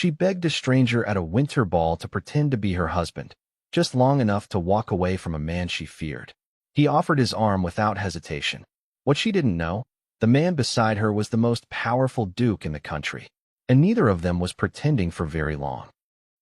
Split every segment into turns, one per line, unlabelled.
She begged a stranger at a winter ball to pretend to be her husband, just long enough to walk away from a man she feared. He offered his arm without hesitation. What she didn't know, the man beside her was the most powerful duke in the country, and neither of them was pretending for very long.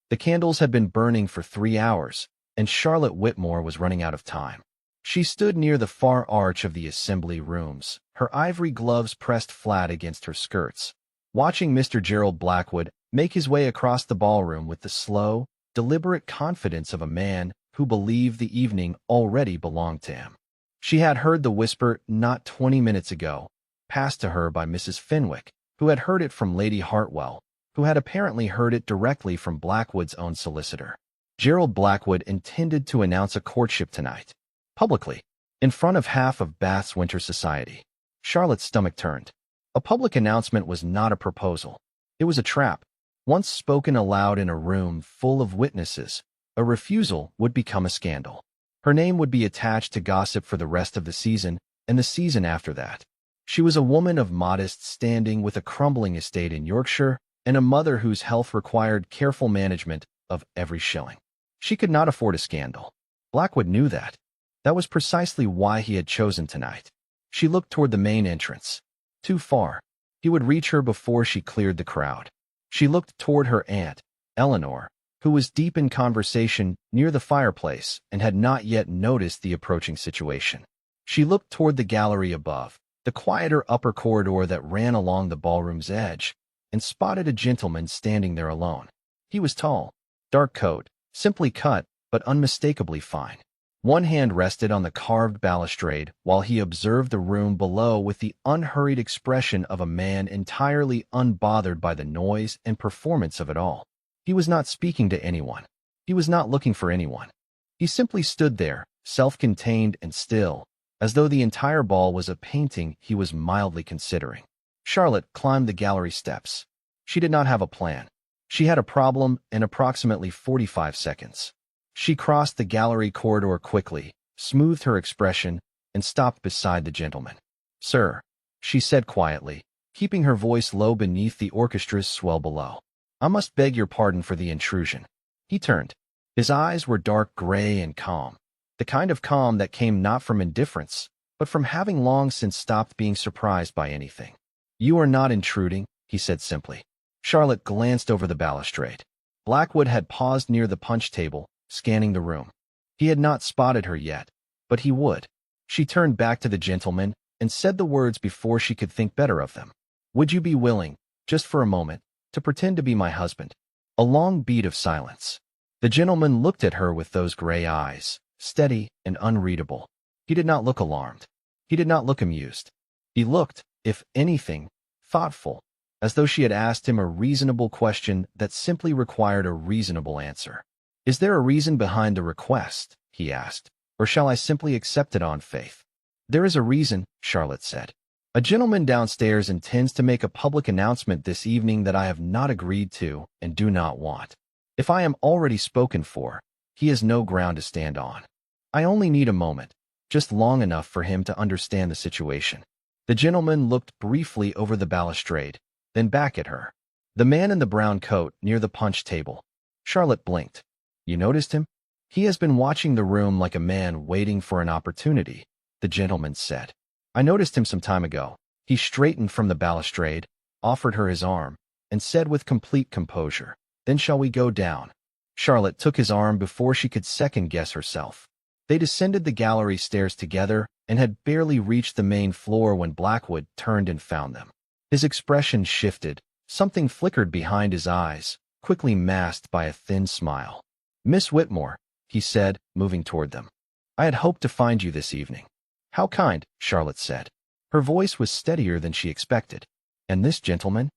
The candles had been burning for 3 hours, and Charlotte Whitmore was running out of time. She stood near the far arch of the assembly rooms, her ivory gloves pressed flat against her skirts, watching Mr. Gerald Blackwood make his way across the ballroom with the slow, deliberate confidence of a man who believed the evening already belonged to him. She had heard the whisper not 20 minutes ago, passed to her by Mrs. Fenwick, who had heard it from Lady Hartwell, who had apparently heard it directly from Blackwood's own solicitor. Gerald Blackwood intended to announce a courtship tonight, publicly, in front of half of Bath's winter society. Charlotte's stomach turned. A public announcement was not a proposal. It was a trap. Once spoken aloud in a room full of witnesses, a refusal would become a scandal. Her name would be attached to gossip for the rest of the season and the season after that. She was a woman of modest standing with a crumbling estate in Yorkshire and a mother whose health required careful management of every shilling. She could not afford a scandal. Blackwood knew that. That was precisely why he had chosen tonight. She looked toward the main entrance. Too far. He would reach her before she cleared the crowd. She looked toward her aunt, Eleanor, who was deep in conversation near the fireplace and had not yet noticed the approaching situation. She looked toward the gallery above, the quieter upper corridor that ran along the ballroom's edge, and spotted a gentleman standing there alone. He was tall, dark coat, simply cut, but unmistakably fine. One hand rested on the carved balustrade while he observed the room below with the unhurried expression of a man entirely unbothered by the noise and performance of it all. He was not speaking to anyone. He was not looking for anyone. He simply stood there, self-contained and still, as though the entire ball was a painting he was mildly considering. Charlotte climbed the gallery steps. She did not have a plan. She had a problem in approximately 45 seconds. She crossed the gallery corridor quickly, smoothed her expression, and stopped beside the gentleman. "Sir," she said quietly, keeping her voice low beneath the orchestra's swell below. "I must beg your pardon for the intrusion." He turned. His eyes were dark gray and calm, the kind of calm that came not from indifference, but from having long since stopped being surprised by anything. "You are not intruding," he said simply. Charlotte glanced over the balustrade. Blackwood had paused near the punch table, scanning the room. He had not spotted her yet, but he would. She turned back to the gentleman and said the words before she could think better of them. "Would you be willing, just for a moment, to pretend to be my husband?" A long beat of silence. The gentleman looked at her with those gray eyes, steady and unreadable. He did not look alarmed. He did not look amused. He looked, if anything, thoughtful, as though she had asked him a reasonable question that simply required a reasonable answer. "Is there a reason behind the request?" he asked, "or shall I simply accept it on faith?" "There is a reason," Charlotte said. "A gentleman downstairs intends to make a public announcement this evening that I have not agreed to and do not want. If I am already spoken for, he has no ground to stand on. I only need a moment, just long enough for him to understand the situation." The gentleman looked briefly over the balustrade, then back at her. The man in the brown coat near the punch table. Charlotte blinked. "You noticed him? He has been watching the room like a man waiting for an opportunity," the gentleman said. "I noticed him some time ago." He straightened from the balustrade, offered her his arm, and said with complete composure, "Then shall we go down?" Charlotte took his arm before she could second-guess herself. They descended the gallery stairs together and had barely reached the main floor when Blackwood turned and found them. His expression shifted. Something flickered behind his eyes, quickly masked by a thin smile. "Miss Whitmore," he said, moving toward them. "I had hoped to find you this evening." "How kind," Charlotte said. Her voice was steadier than she expected. "And this gentleman?"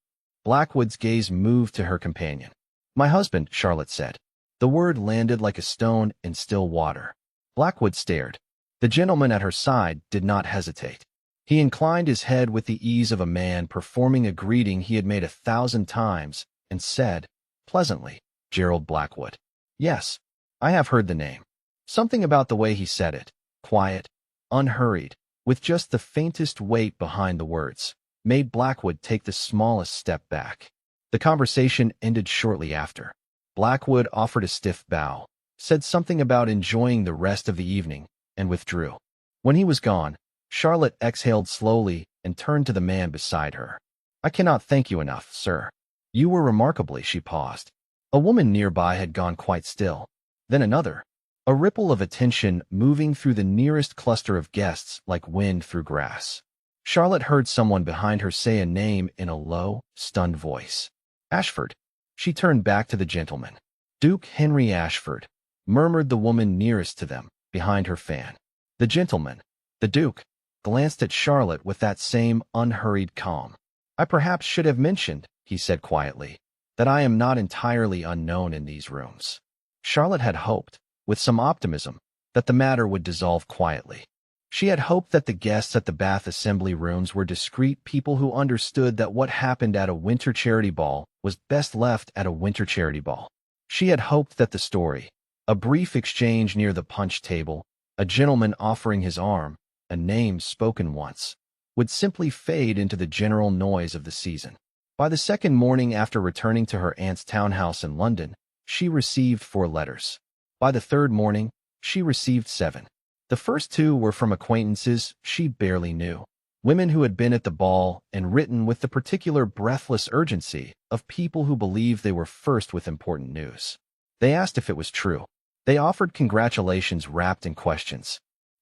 Blackwood's gaze moved to her companion. "My husband," Charlotte said. The word landed like a stone in still water. Blackwood stared. The gentleman at her side did not hesitate. He inclined his head with the ease of a man performing a greeting he had made 1,000 times and said, pleasantly, "Gerald Blackwood." "Yes, I have heard the name." Something about the way he said it, quiet, unhurried, with just the faintest weight behind the words, made Blackwood take the smallest step back. The conversation ended shortly after. Blackwood offered a stiff bow, said something about enjoying the rest of the evening, and withdrew. When he was gone, Charlotte exhaled slowly and turned to the man beside her. "I cannot thank you enough, sir. You were remarkably," she paused. A woman nearby had gone quite still. Then another. A ripple of attention moving through the nearest cluster of guests like wind through grass. Charlotte heard someone behind her say a name in a low, stunned voice. "Ashford." She turned back to the gentleman. "Duke Henry Ashford," murmured the woman nearest to them, behind her fan. The gentleman, the Duke, glanced at Charlotte with that same unhurried calm. "I perhaps should have mentioned," he said quietly, "that I am not entirely unknown in these rooms." Charlotte had hoped, with some optimism, that the matter would dissolve quietly. She had hoped that the guests at the Bath Assembly Rooms were discreet people who understood that what happened at a winter charity ball was best left at a winter charity ball. She had hoped that the story, a brief exchange near the punch table, a gentleman offering his arm, a name spoken once, would simply fade into the general noise of the season. By the second morning after returning to her aunt's townhouse in London, she received 4 letters. By the third morning, she received 7. The first 2 were from acquaintances she barely knew, women who had been at the ball and written with the particular breathless urgency of people who believed they were first with important news. They asked if it was true. They offered congratulations wrapped in questions.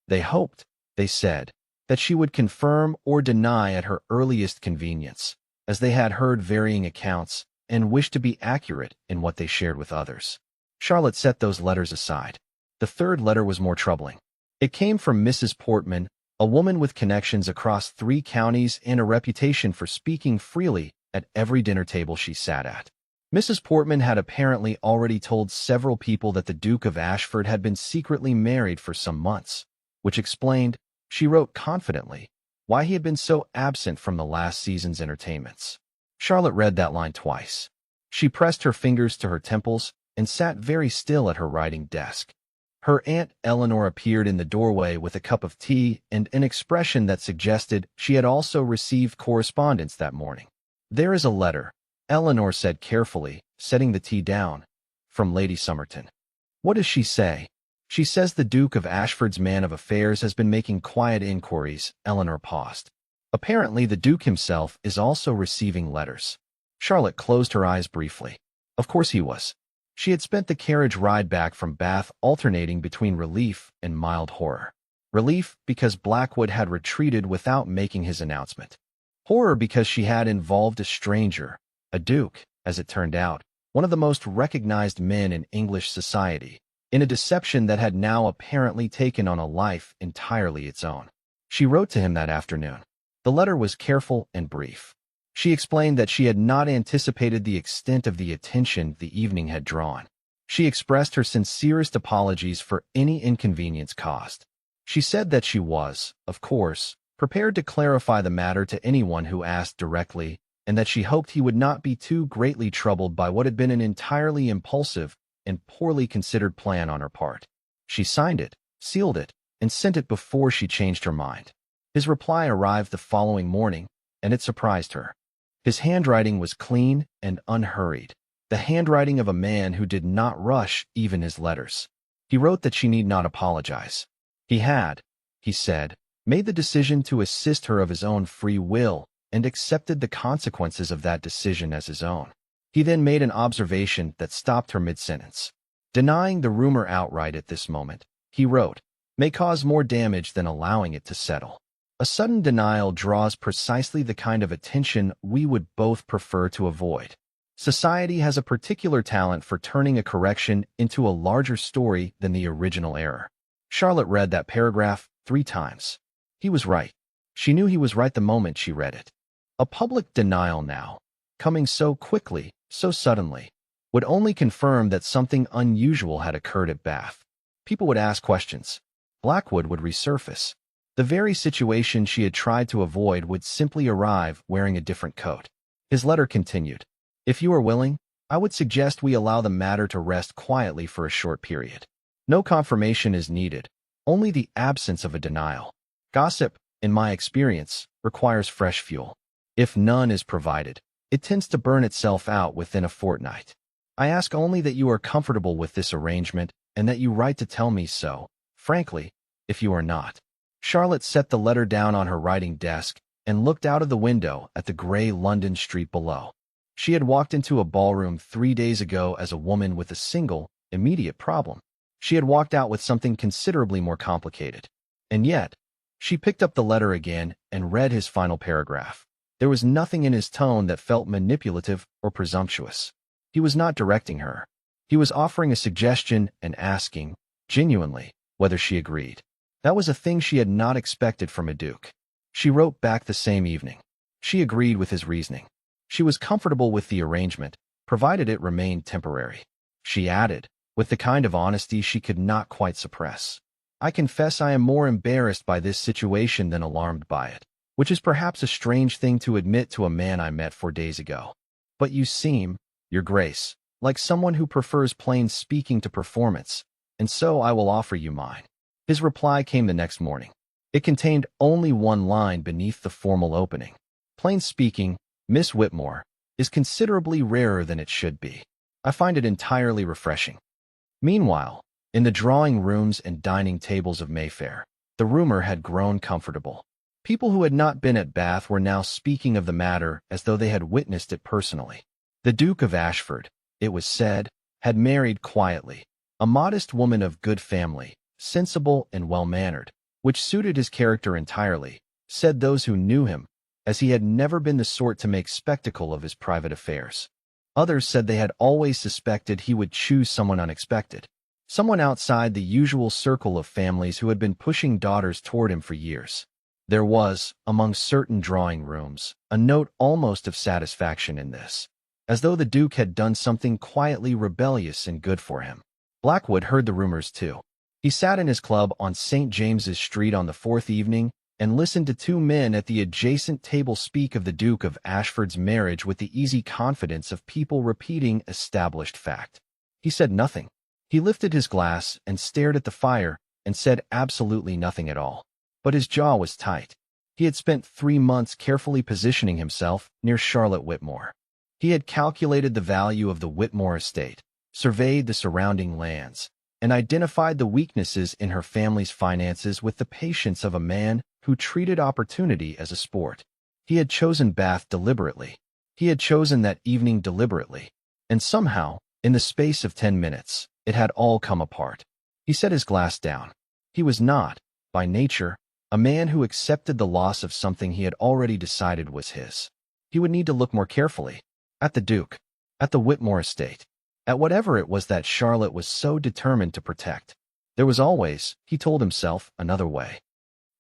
They hoped, they said, that she would confirm or deny at her earliest convenience, as they had heard varying accounts and wished to be accurate in what they shared with others. Charlotte set those letters aside. The third letter was more troubling. It came from Mrs. Portman, a woman with connections across 3 counties and a reputation for speaking freely at every dinner table she sat at. Mrs. Portman had apparently already told several people that the Duke of Ashford had been secretly married for some months, which explained, she wrote confidently, why he had been so absent from the last season's entertainments. Charlotte read that line twice. She pressed her fingers to her temples and sat very still at her writing desk. Her Aunt Eleanor appeared in the doorway with a cup of tea and an expression that suggested she had also received correspondence that morning. "There is a letter," Eleanor said carefully, setting the tea down, "from Lady Somerton." "What does she say?" "She says the Duke of Ashford's man of affairs has been making quiet inquiries." Eleanor paused. "Apparently the Duke himself is also receiving letters." Charlotte closed her eyes briefly. Of course he was. She had spent the carriage ride back from Bath alternating between relief and mild horror. Relief because Blackwood had retreated without making his announcement. Horror because she had involved a stranger, a duke, as it turned out, one of the most recognized men in English society, in a deception that had now apparently taken on a life entirely its own. She wrote to him that afternoon. The letter was careful and brief. She explained that she had not anticipated the extent of the attention the evening had drawn. She expressed her sincerest apologies for any inconvenience caused. She said that she was, of course, prepared to clarify the matter to anyone who asked directly, and that she hoped he would not be too greatly troubled by what had been an entirely impulsive and poorly considered plan on her part. She signed it, sealed it, and sent it before she changed her mind. His reply arrived the following morning, and it surprised her. His handwriting was clean and unhurried, the handwriting of a man who did not rush even his letters. He wrote that she need not apologize. He had, he said, made the decision to assist her of his own free will and accepted the consequences of that decision as his own. He then made an observation that stopped her mid-sentence. Denying the rumor outright at this moment, he wrote, may cause more damage than allowing it to settle. A sudden denial draws precisely the kind of attention we would both prefer to avoid. Society has a particular talent for turning a correction into a larger story than the original error. Charlotte read that paragraph 3 times. He was right. She knew he was right the moment she read it. A public denial now, coming so quickly, so suddenly, would only confirm that something unusual had occurred at Bath. People would ask questions. Blackwood would resurface. The very situation she had tried to avoid would simply arrive wearing a different coat. His letter continued. If you are willing, I would suggest we allow the matter to rest quietly for a short period. No confirmation is needed, only the absence of a denial. Gossip, in my experience, requires fresh fuel. If none is provided, It tends to burn itself out within a fortnight. I ask only that you are comfortable with this arrangement and that you write to tell me so, frankly, if you are not. Charlotte set the letter down on her writing desk and looked out of the window at the gray London street below. She had walked into a ballroom 3 days ago as a woman with a single, immediate problem. She had walked out with something considerably more complicated. And yet, she picked up the letter again and read his final paragraph. There was nothing in his tone that felt manipulative or presumptuous. He was not directing her. He was offering a suggestion and asking, genuinely, whether she agreed. That was a thing she had not expected from a duke. She wrote back the same evening. She agreed with his reasoning. She was comfortable with the arrangement, provided it remained temporary. She added, with the kind of honesty she could not quite suppress, I confess I am more embarrassed by this situation than alarmed by it, which is perhaps a strange thing to admit to a man I met 4 days ago. But you seem, Your Grace, like someone who prefers plain speaking to performance, and so I will offer you mine. His reply came the next morning. It contained only one line beneath the formal opening. Plain speaking, Miss Whitmore, is considerably rarer than it should be. I find it entirely refreshing. Meanwhile, in the drawing rooms and dining tables of Mayfair, the rumor had grown comfortable. People who had not been at Bath were now speaking of the matter as though they had witnessed it personally. The Duke of Ashford, it was said, had married quietly, a modest woman of good family, sensible and well-mannered, which suited his character entirely, said those who knew him, as he had never been the sort to make spectacle of his private affairs. Others said they had always suspected he would choose someone unexpected, someone outside the usual circle of families who had been pushing daughters toward him for years. There was, among certain drawing rooms, a note almost of satisfaction in this, as though the Duke had done something quietly rebellious and good for him. Blackwood heard the rumors too. He sat in his club on St. James's Street on the 4th evening and listened to 2 men at the adjacent table speak of the Duke of Ashford's marriage with the easy confidence of people repeating established fact. He said nothing. He lifted his glass and stared at the fire and said absolutely nothing at all. But his jaw was tight. He had spent 3 months carefully positioning himself near Charlotte Whitmore. He had calculated the value of the Whitmore estate, surveyed the surrounding lands, and identified the weaknesses in her family's finances with the patience of a man who treated opportunity as a sport. He had chosen Bath deliberately. He had chosen that evening deliberately. And somehow, in the space of 10 minutes, it had all come apart. He set his glass down. He was not, by nature, a man who accepted the loss of something he had already decided was his. He would need to look more carefully. At the Duke. At the Whitmore estate. At whatever it was that Charlotte was so determined to protect. There was always, he told himself, another way.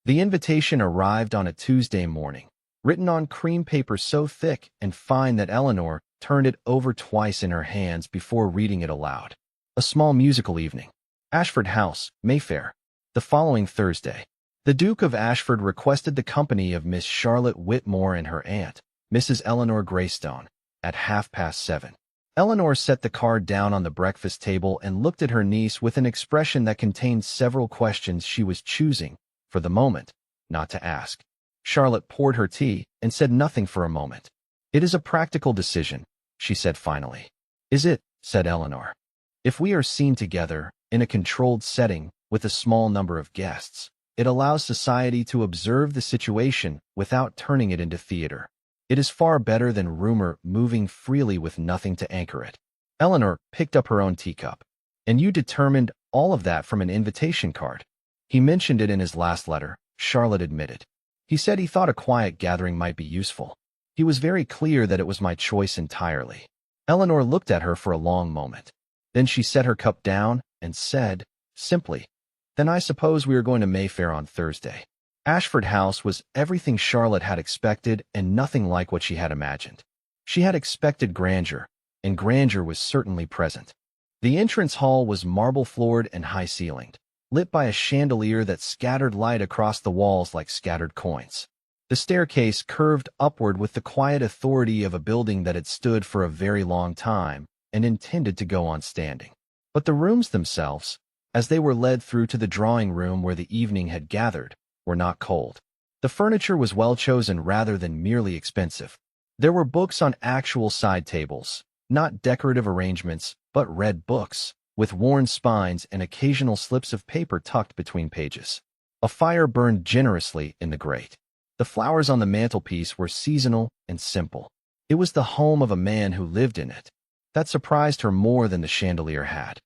The invitation arrived on a Tuesday morning, written on cream paper so thick and fine that Eleanor turned it over twice in her hands before reading it aloud. A small musical evening. Ashford House, Mayfair. The following Thursday. The Duke of Ashford requested the company of Miss Charlotte Whitmore and her aunt, Mrs. Eleanor Greystone, at 7:30. Eleanor set the card down on the breakfast table and looked at her niece with an expression that contained several questions she was choosing, for the moment, not to ask. Charlotte poured her tea and said nothing for a moment. It is a practical decision, she said finally. Is it? Said Eleanor. If we are seen together, in a controlled setting, with a small number of guests, it allows society to observe the situation without turning it into theater. It is far better than rumor moving freely with nothing to anchor it. Eleanor picked up her own teacup. And you determined all of that from an invitation card. He mentioned it in his last letter, Charlotte admitted. He said he thought a quiet gathering might be useful. He was very clear that it was my choice entirely. Eleanor looked at her for a long moment. Then she set her cup down and said, simply, Then I suppose we are going to Mayfair on Thursday. Ashford House was everything Charlotte had expected and nothing like what she had imagined. She had expected grandeur, and grandeur was certainly present. The entrance hall was marble-floored and high-ceilinged, lit by a chandelier that scattered light across the walls like scattered coins. The staircase curved upward with the quiet authority of a building that had stood for a very long time and intended to go on standing. But the rooms themselves, as they were led through to the drawing room where the evening had gathered, were not cold. The furniture was well chosen rather than merely expensive. There were books on actual side tables, not decorative arrangements, but read books, with worn spines and occasional slips of paper tucked between pages. A fire burned generously in the grate. The flowers on the mantelpiece were seasonal and simple. It was the home of a man who lived in it. That surprised her more than the chandelier had.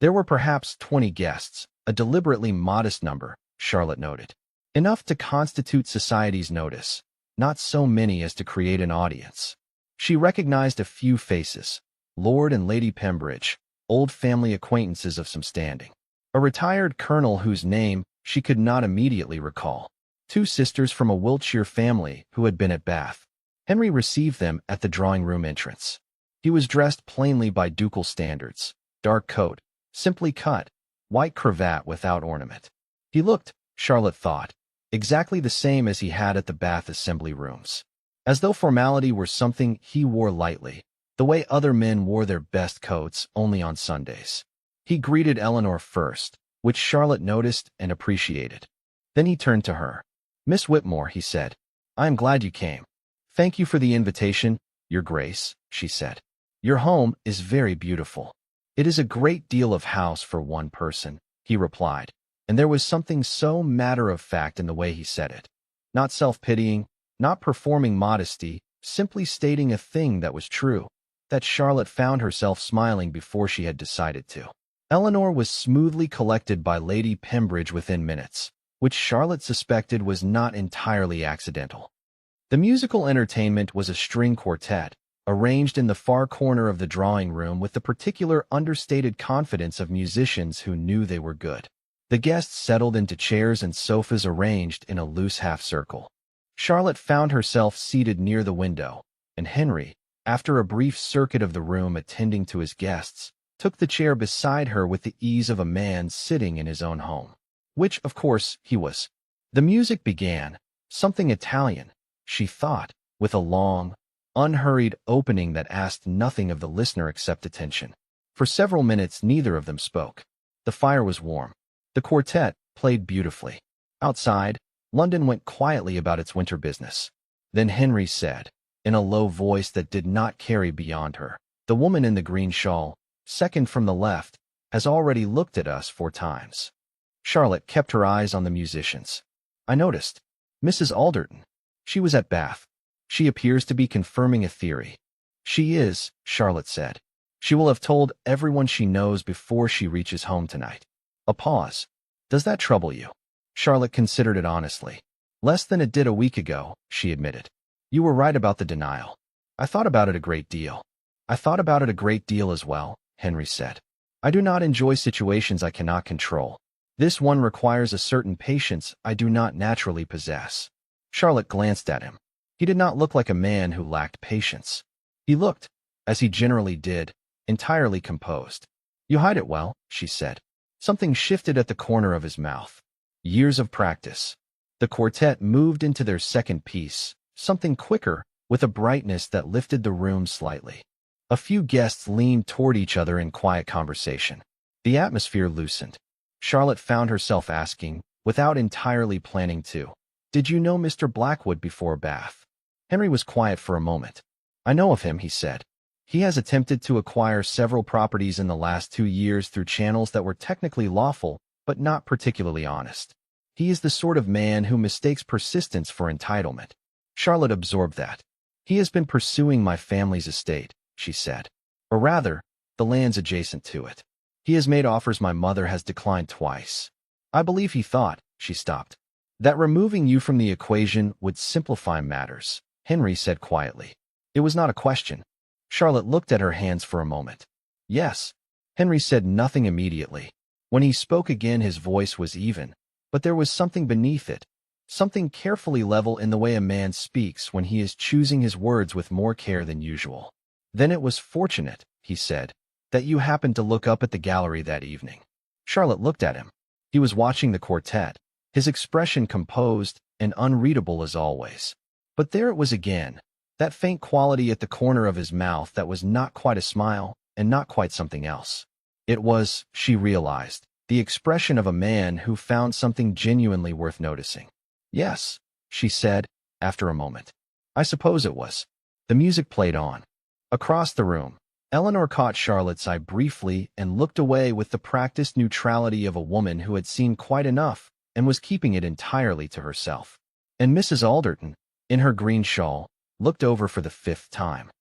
There were perhaps 20 guests, a deliberately modest number, Charlotte noted. Enough to constitute society's notice, not so many as to create an audience. She recognized a few faces, Lord and Lady Pembridge, old family acquaintances of some standing. A retired colonel whose name she could not immediately recall. Two sisters from a Wiltshire family who had been at Bath. Henry received them at the drawing-room entrance. He was dressed plainly by ducal standards, dark coat, simply cut, white cravat without ornament. He looked, Charlotte thought, exactly the same as he had at the Bath assembly rooms. As though formality were something he wore lightly, the way other men wore their best coats only on Sundays. He greeted Eleanor first, which Charlotte noticed and appreciated. Then he turned to her. "Miss Whitmore," he said, "I am glad you came." "Thank you for the invitation, Your Grace," she said. "Your home is very beautiful." "It is a great deal of house for one person," he replied, and there was something so matter-of-fact in the way he said it. Not self-pitying, not performing modesty, simply stating a thing that was true, that Charlotte found herself smiling before she had decided to. Eleanor was smoothly collected by Lady Pembridge within minutes, which Charlotte suspected was not entirely accidental. The musical entertainment was a string quartet, arranged in the far corner of the drawing room with the particular understated confidence of musicians who knew they were good. The guests settled into chairs and sofas arranged in a loose half-circle. Charlotte found herself seated near the window, and Henry, after a brief circuit of the room attending to his guests, took the chair beside her with the ease of a man sitting in his own home. Which, of course, he was. The music began, something Italian, she thought, with a long, unhurried opening that asked nothing of the listener except attention. For several minutes neither of them spoke. The fire was warm. The quartet played beautifully. Outside, London went quietly about its winter business. Then Henry said, in a low voice that did not carry beyond her, "The woman in the green shawl, second from the left, has already looked at us 4 times. Charlotte kept her eyes on the musicians. "I noticed. Mrs. Alderton. She was at Bath. She appears to be confirming a theory." "She is," Charlotte said. "She will have told everyone she knows before she reaches home tonight." A pause. "Does that trouble you?" Charlotte considered it honestly. "Less than it did a week ago," she admitted. "You were right about the denial. I thought about it a great deal." "I thought about it a great deal as well," Henry said. "I do not enjoy situations I cannot control. This one requires a certain patience I do not naturally possess." Charlotte glanced at him. He did not look like a man who lacked patience. He looked, as he generally did, entirely composed. "You hide it well," she said. Something shifted at the corner of his mouth. Years of practice. The quartet moved into their second piece, something quicker, with a brightness that lifted the room slightly. A few guests leaned toward each other in quiet conversation. The atmosphere loosened. Charlotte found herself asking, without entirely planning to, "Did you know Mr. Blackwood before Bath?" Henry was quiet for a moment. "I know of him," he said. "He has attempted to acquire several properties in the last 2 years through channels that were technically lawful, but not particularly honest. He is the sort of man who mistakes persistence for entitlement." Charlotte absorbed that. "He has been pursuing my family's estate," she said. "Or rather, the lands adjacent to it. He has made offers my mother has declined twice. I believe he thought," she stopped, "that removing you from the equation would simplify matters," Henry said quietly. It was not a question. Charlotte looked at her hands for a moment. "Yes." Henry said nothing immediately. When he spoke again his voice was even, but there was something beneath it, something carefully level in the way a man speaks when he is choosing his words with more care than usual. "Then it was fortunate," he said, "that you happened to look up at the gallery that evening." Charlotte looked at him. He was watching the quartet, his expression composed and unreadable as always. But there it was again, that faint quality at the corner of his mouth that was not quite a smile and not quite something else. It was, she realized, the expression of a man who found something genuinely worth noticing. "Yes," she said, after a moment. "I suppose it was." The music played on. Across the room, Eleanor caught Charlotte's eye briefly and looked away with the practiced neutrality of a woman who had seen quite enough and was keeping it entirely to herself. And Mrs. Alderton, in her green shawl, looked over for the 5th time.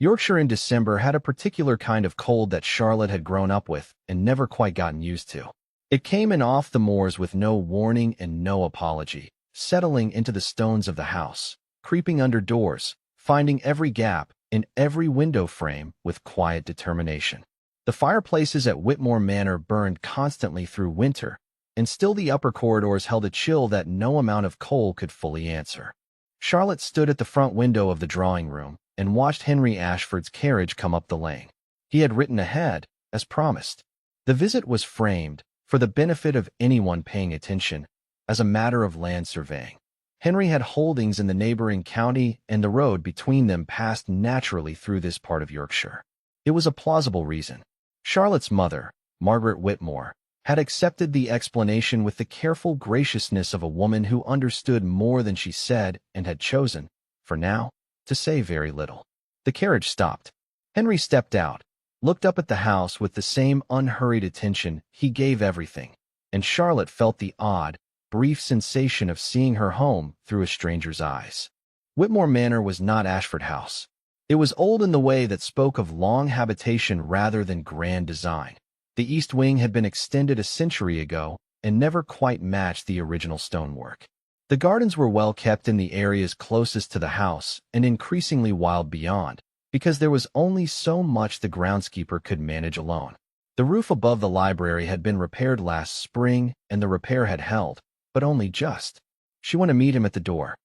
Yorkshire in December had a particular kind of cold that Charlotte had grown up with and never quite gotten used to. It came in off the moors with no warning and no apology, settling into the stones of the house, creeping under doors, finding every gap in every window frame with quiet determination. The fireplaces at Whitmore Manor burned constantly through winter, and still the upper corridors held a chill that no amount of coal could fully answer. Charlotte stood at the front window of the drawing room and watched Henry Ashford's carriage come up the lane. He had ridden ahead, as promised. The visit was framed, for the benefit of anyone paying attention, as a matter of land surveying. Henry had holdings in the neighboring county, and the road between them passed naturally through this part of Yorkshire. It was a plausible reason. Charlotte's mother, Margaret Whitmore, had accepted the explanation with the careful graciousness of a woman who understood more than she said and had chosen, for now, to say very little. The carriage stopped. Henry stepped out, looked up at the house with the same unhurried attention he gave everything, and Charlotte felt the odd, brief sensation of seeing her home through a stranger's eyes. Whitmore Manor was not Ashford House. It was old in the way that spoke of long habitation rather than grand design. The east wing had been extended a century ago and never quite matched the original stonework. The gardens were well kept in the areas closest to the house and increasingly wild beyond, because there was only so much the groundskeeper could manage alone. The roof above the library had been repaired last spring, and the repair had held, but only just. She went to meet him at the door.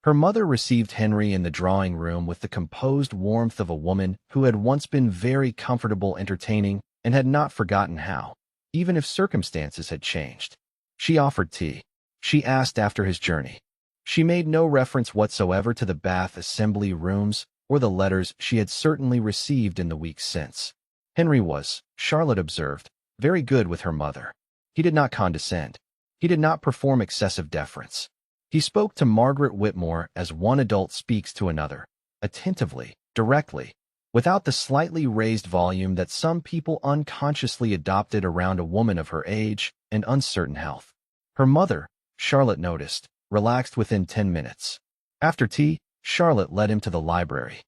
Her mother received Henry in the drawing room with the composed warmth of a woman who had once been very comfortable entertaining and had not forgotten how, even if circumstances had changed. She offered tea. She asked after his journey. She made no reference whatsoever to the Bath Assembly Rooms or the letters she had certainly received in the weeks since. Henry was, Charlotte observed, very good with her mother. He did not condescend. He did not perform excessive deference. He spoke to Margaret Whitmore as one adult speaks to another, attentively, directly, without the slightly raised volume that some people unconsciously adopted around a woman of her age and uncertain health. Her mother, Charlotte noticed, relaxed within 10 minutes. After tea, Charlotte led him to the library.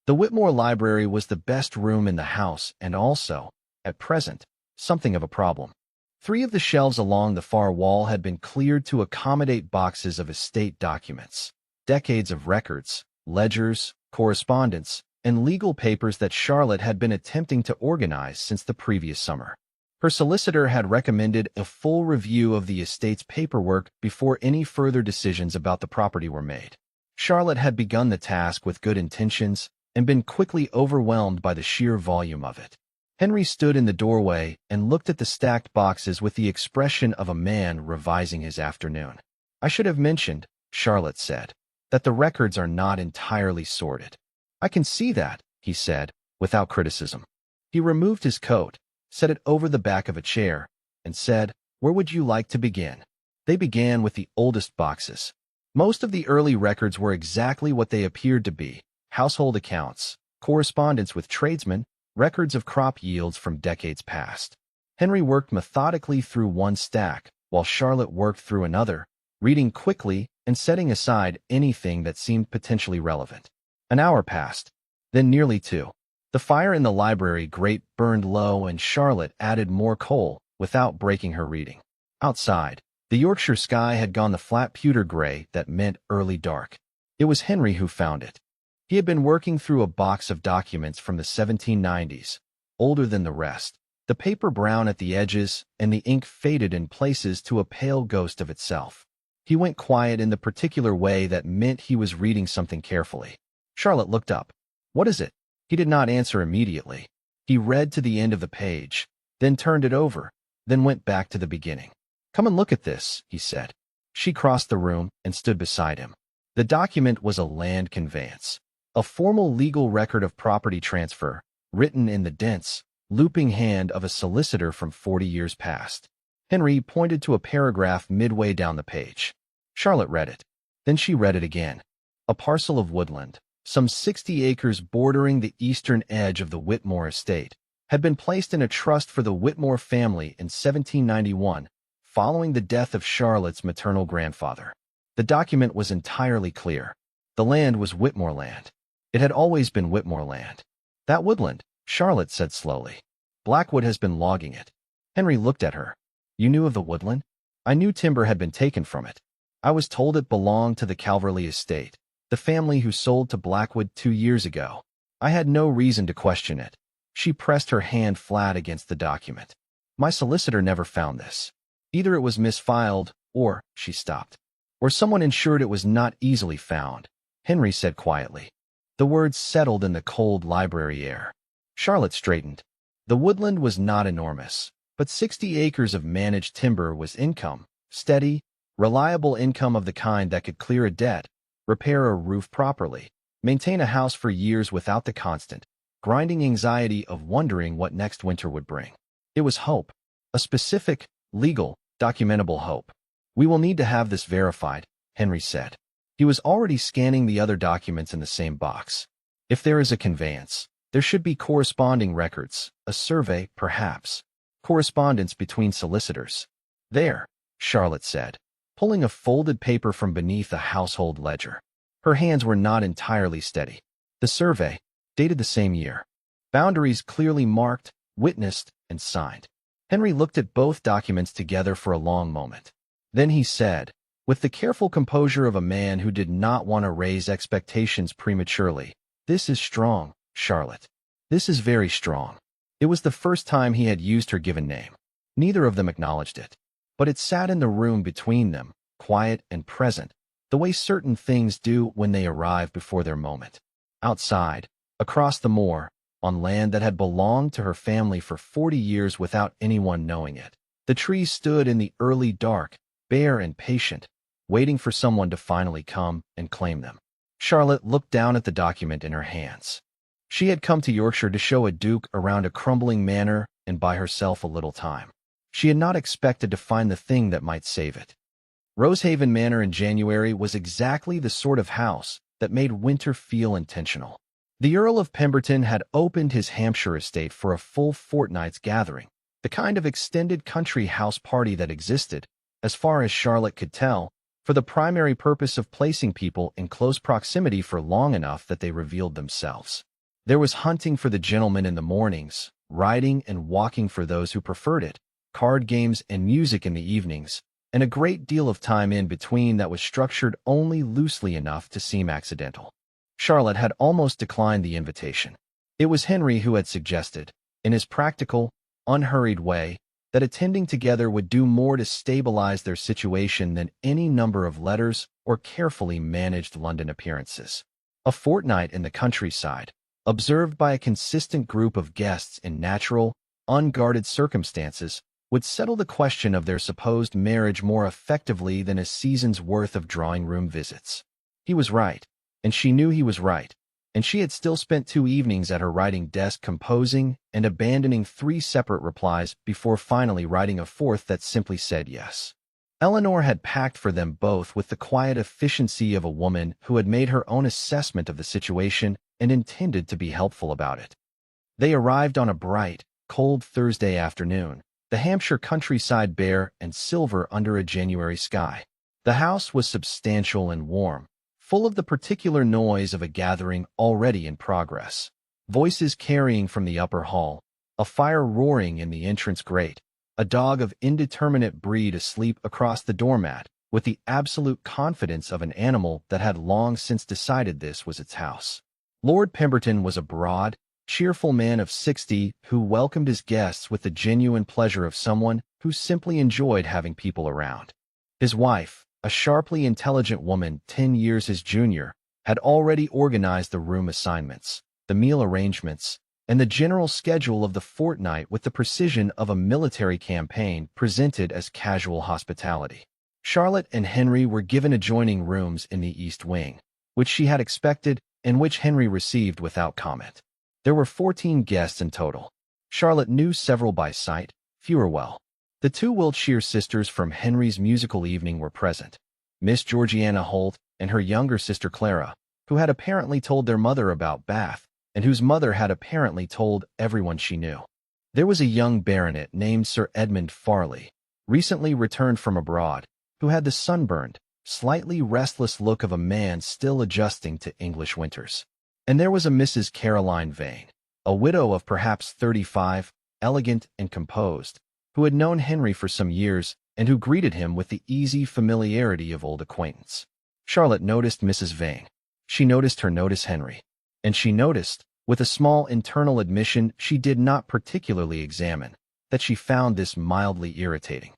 The Whitmore Library was the best room in the house and also, at present, something of a problem. 3 of the shelves along the far wall had been cleared to accommodate boxes of estate documents, decades of records, ledgers, correspondence, and legal papers that Charlotte had been attempting to organize since the previous summer. Her solicitor had recommended a full review of the estate's paperwork before any further decisions about the property were made. Charlotte had begun the task with good intentions and been quickly overwhelmed by the sheer volume of it. Henry stood in the doorway and looked at the stacked boxes with the expression of a man revising his afternoon. "I should have mentioned," Charlotte said, "that the records are not entirely sorted." "I can see that," he said, without criticism. He removed his coat, set it over the back of a chair, and said, "Where would you like to begin?" They began with the oldest boxes. Most of the early records were exactly what they appeared to be: household accounts, correspondence with tradesmen, records of crop yields from decades past. Henry worked methodically through one stack, while Charlotte worked through another, reading quickly and setting aside anything that seemed potentially relevant. An hour passed, then nearly 2. The fire in the library grate burned low and Charlotte added more coal without breaking her reading. Outside, the Yorkshire sky had gone the flat pewter gray that meant early dark. It was Henry who found it. He had been working through a box of documents from the 1790s, older than the rest, the paper brown at the edges and the ink faded in places to a pale ghost of itself. He went quiet in the particular way that meant he was reading something carefully. Charlotte looked up. "What is it?" He did not answer immediately. He read to the end of the page, then turned it over, then went back to the beginning. "Come and look at this," he said. She crossed the room and stood beside him. The document was a land conveyance, a formal legal record of property transfer, written in the dense, looping hand of a solicitor from 40 years past. Henry pointed to a paragraph midway down the page. Charlotte read it. Then she read it again. A parcel of woodland, some 60 acres bordering the eastern edge of the Whitmore estate, had been placed in a trust for the Whitmore family in 1791, following the death of Charlotte's maternal grandfather. The document was entirely clear. The land was Whitmore land. It had always been Whitmore land. That woodland, Charlotte said slowly. Blackwood has been logging it. Henry looked at her. You knew of the woodland? I knew timber had been taken from it. I was told it belonged to the Calverley estate, the family who sold to Blackwood 2 years ago. I had no reason to question it. She pressed her hand flat against the document. My solicitor never found this. Either it was misfiled, or, she stopped, or someone ensured it was not easily found, Henry said quietly. The words settled in the cold library air. Charlotte straightened. The woodland was not enormous, but 60 acres of managed timber was income, steady, reliable income of the kind that could clear a debt, repair a roof properly, maintain a house for years without the constant, grinding anxiety of wondering what next winter would bring. It was hope, a specific, legal, documentable hope. We will need to have this verified, Henry said. He was already scanning the other documents in the same box. If there is a conveyance, there should be corresponding records, a survey, perhaps. Correspondence between solicitors. There, Charlotte said, pulling a folded paper from beneath a household ledger. Her hands were not entirely steady. The survey, dated the same year. Boundaries clearly marked, witnessed, and signed. Henry looked at both documents together for a long moment. Then he said, with the careful composure of a man who did not want to raise expectations prematurely, "This is strong, Charlotte. This is very strong." It was the first time he had used her given name. Neither of them acknowledged it. But it sat in the room between them, quiet and present, the way certain things do when they arrive before their moment. Outside, across the moor, on land that had belonged to her family for 40 years without anyone knowing it, the trees stood in the early dark, bare and patient, waiting for someone to finally come and claim them. Charlotte looked down at the document in her hands. She had come to Yorkshire to show a duke around a crumbling manor and buy herself a little time. She had not expected to find the thing that might save it. Rosehaven Manor in January was exactly the sort of house that made winter feel intentional. The Earl of Pemberton had opened his Hampshire estate for a full fortnight's gathering, the kind of extended country house party that existed, as far as Charlotte could tell, for the primary purpose of placing people in close proximity for long enough that they revealed themselves. There was hunting for the gentlemen in the mornings, riding and walking for those who preferred it, card games and music in the evenings, and a great deal of time in between that was structured only loosely enough to seem accidental. Charlotte had almost declined the invitation. It was Henry who had suggested, in his practical, unhurried way, that attending together would do more to stabilize their situation than any number of letters or carefully managed London appearances. A fortnight in the countryside, observed by a consistent group of guests in natural, unguarded circumstances, would settle the question of their supposed marriage more effectively than a season's worth of drawing-room visits. He was right, and she knew he was right, and she had still spent 2 evenings at her writing desk composing and abandoning 3 separate replies before finally writing a 4th that simply said yes. Eleanor had packed for them both with the quiet efficiency of a woman who had made her own assessment of the situation and intended to be helpful about it. They arrived on a bright, cold Thursday afternoon, the Hampshire countryside bare and silver under a January sky. The house was substantial and warm, full of the particular noise of a gathering already in progress. Voices carrying from the upper hall, a fire roaring in the entrance grate, a dog of indeterminate breed asleep across the doormat, with the absolute confidence of an animal that had long since decided this was its house. Lord Pemberton was a broad, cheerful man of 60 who welcomed his guests with the genuine pleasure of someone who simply enjoyed having people around. His wife, a sharply intelligent woman 10 years his junior, had already organized the room assignments, the meal arrangements, and the general schedule of the fortnight with the precision of a military campaign presented as casual hospitality. Charlotte and Henry were given adjoining rooms in the East Wing, which she had expected and which Henry received without comment. There were 14 guests in total. Charlotte knew several by sight, fewer well. The 2 Wiltshire sisters from Henry's musical evening were present, Miss Georgiana Holt and her younger sister Clara, who had apparently told their mother about Bath, and whose mother had apparently told everyone she knew. There was a young baronet named Sir Edmund Farley, recently returned from abroad, who had the sunburned, slightly restless look of a man still adjusting to English winters. And there was a Mrs. Caroline Vane, a widow of perhaps 35, elegant and composed, who had known Henry for some years and who greeted him with the easy familiarity of old acquaintance. Charlotte noticed Mrs. Vane. She noticed her notice Henry. And she noticed, with a small internal admission she did not particularly examine, that she found this mildly irritating.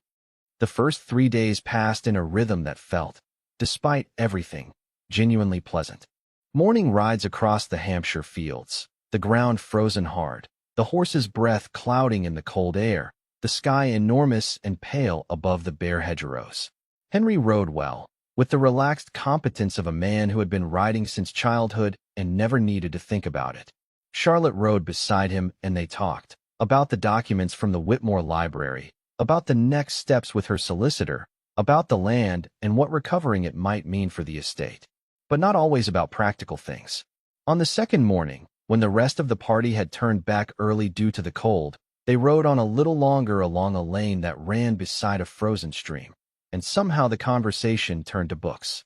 The first 3 days passed in a rhythm that felt, despite everything, genuinely pleasant. Morning rides across the Hampshire fields, the ground frozen hard, the horse's breath clouding in the cold air, the sky enormous and pale above the bare hedgerows. Henry rode well, with the relaxed competence of a man who had been riding since childhood and never needed to think about it. Charlotte rode beside him and they talked, about the documents from the Whitmore Library, about the next steps with her solicitor, about the land and what recovering it might mean for the estate. But not always about practical things. On the second morning, when the rest of the party had turned back early due to the cold, they rode on a little longer along a lane that ran beside a frozen stream, and somehow the conversation turned to books.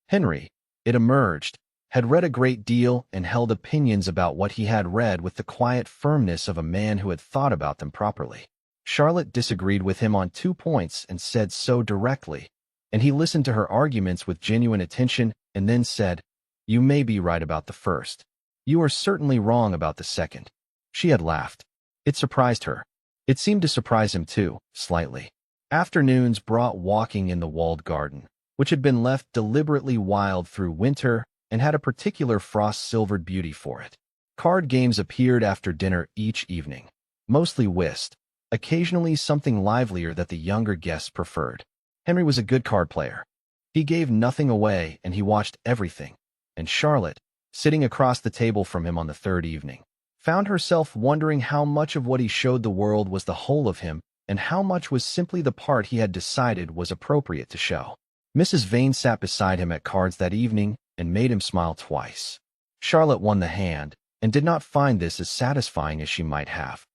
Henry, it emerged, had read a great deal and held opinions about what he had read with the quiet firmness of a man who had thought about them properly. Charlotte disagreed with him on 2 points and said so directly, and he listened to her arguments with genuine attention and then said, "You may be right about the first. You are certainly wrong about the second." She had laughed. It surprised her. It seemed to surprise him too, slightly. Afternoons brought walking in the walled garden, which had been left deliberately wild through winter and had a particular frost-silvered beauty for it. Card games appeared after dinner each evening, mostly whist, occasionally something livelier that the younger guests preferred. Henry was a good card player. He gave nothing away and he watched everything, and Charlotte, sitting across the table from him on the third evening, found herself wondering how much of what he showed the world was the whole of him and how much was simply the part he had decided was appropriate to show. Mrs. Vane sat beside him at cards that evening and made him smile twice. Charlotte won the hand and did not find this as satisfying as she might have.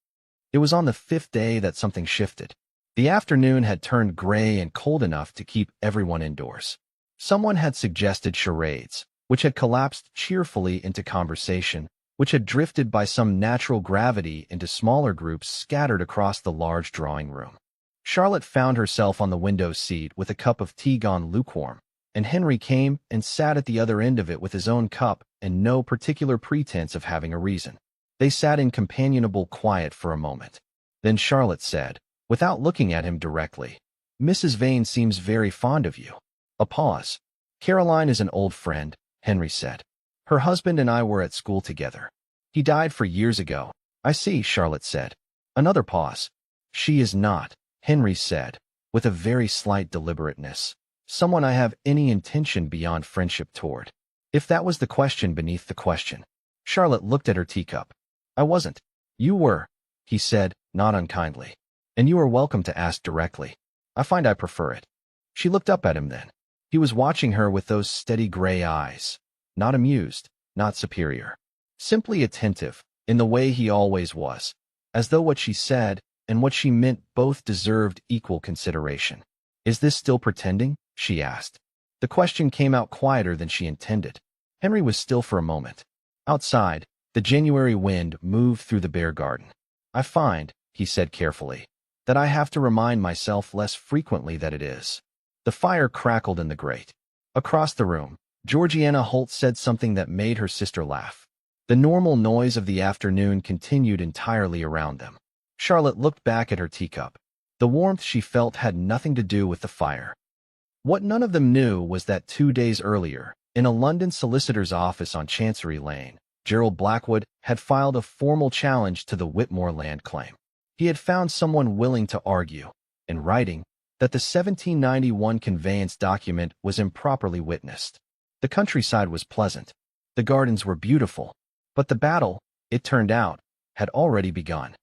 It was on the 5th day that something shifted. The afternoon had turned gray and cold enough to keep everyone indoors. Someone had suggested charades, which had collapsed cheerfully into conversation, which had drifted by some natural gravity into smaller groups scattered across the large drawing room. Charlotte found herself on the window seat with a cup of tea gone lukewarm, and Henry came and sat at the other end of it with his own cup and no particular pretense of having a reason. They sat in companionable quiet for a moment. Then Charlotte said, without looking at him directly, "Mrs. Vane seems very fond of you." A pause. "Caroline is an old friend," Henry said. "Her husband and I were at school together. He died 4 years ago." "I see," Charlotte said. Another pause. "She is not," Henry said, with a very slight deliberateness, "someone I have any intention beyond friendship toward." If that was the question beneath the question. Charlotte looked at her teacup. "I wasn't." "You were," he said, not unkindly. "And you are welcome to ask directly. I find I prefer it." She looked up at him then. He was watching her with those steady gray eyes, not amused, not superior, simply attentive, in the way he always was, as though what she said and what she meant both deserved equal consideration. "Is this still pretending?" she asked. The question came out quieter than she intended. Henry was still for a moment. Outside, the January wind moved through the bare garden. "I find," he said carefully, "that I have to remind myself less frequently that it is." The fire crackled in the grate. Across the room, Georgiana Holt said something that made her sister laugh. The normal noise of the afternoon continued entirely around them. Charlotte looked back at her teacup. The warmth she felt had nothing to do with the fire. What none of them knew was that 2 days earlier, in a London solicitor's office on Chancery Lane, Gerald Blackwood had filed a formal challenge to the Whitmore land claim. He had found someone willing to argue, in writing, that the 1791 conveyance document was improperly witnessed. The countryside was pleasant. The gardens were beautiful. But the battle, it turned out, had already begun.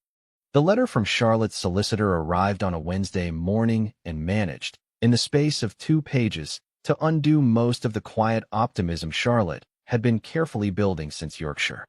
The letter from Charlotte's solicitor arrived on a Wednesday morning and managed, in the space of 2 pages, to undo most of the quiet optimism Charlotte, had been carefully building since Yorkshire.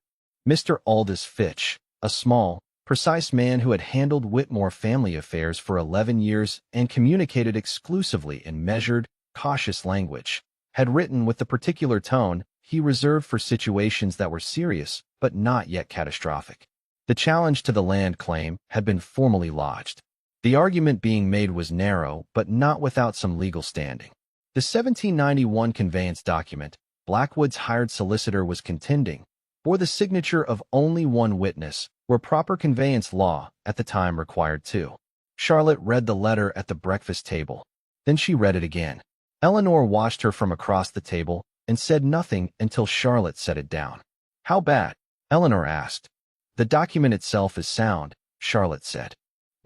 Mr. Aldous Fitch, a small, precise man who had handled Whitmore family affairs for 11 years and communicated exclusively in measured, cautious language, had written with the particular tone he reserved for situations that were serious but not yet catastrophic. The challenge to the land claim had been formally lodged. The argument being made was narrow, but not without some legal standing. The 1791 conveyance document, Blackwood's hired solicitor was contending, bore the signature of only one witness, where proper conveyance law at the time required two. Charlotte read the letter at the breakfast table. Then she read it again. Eleanor watched her from across the table and said nothing until Charlotte set it down. "How bad?" Eleanor asked. "The document itself is sound," Charlotte said.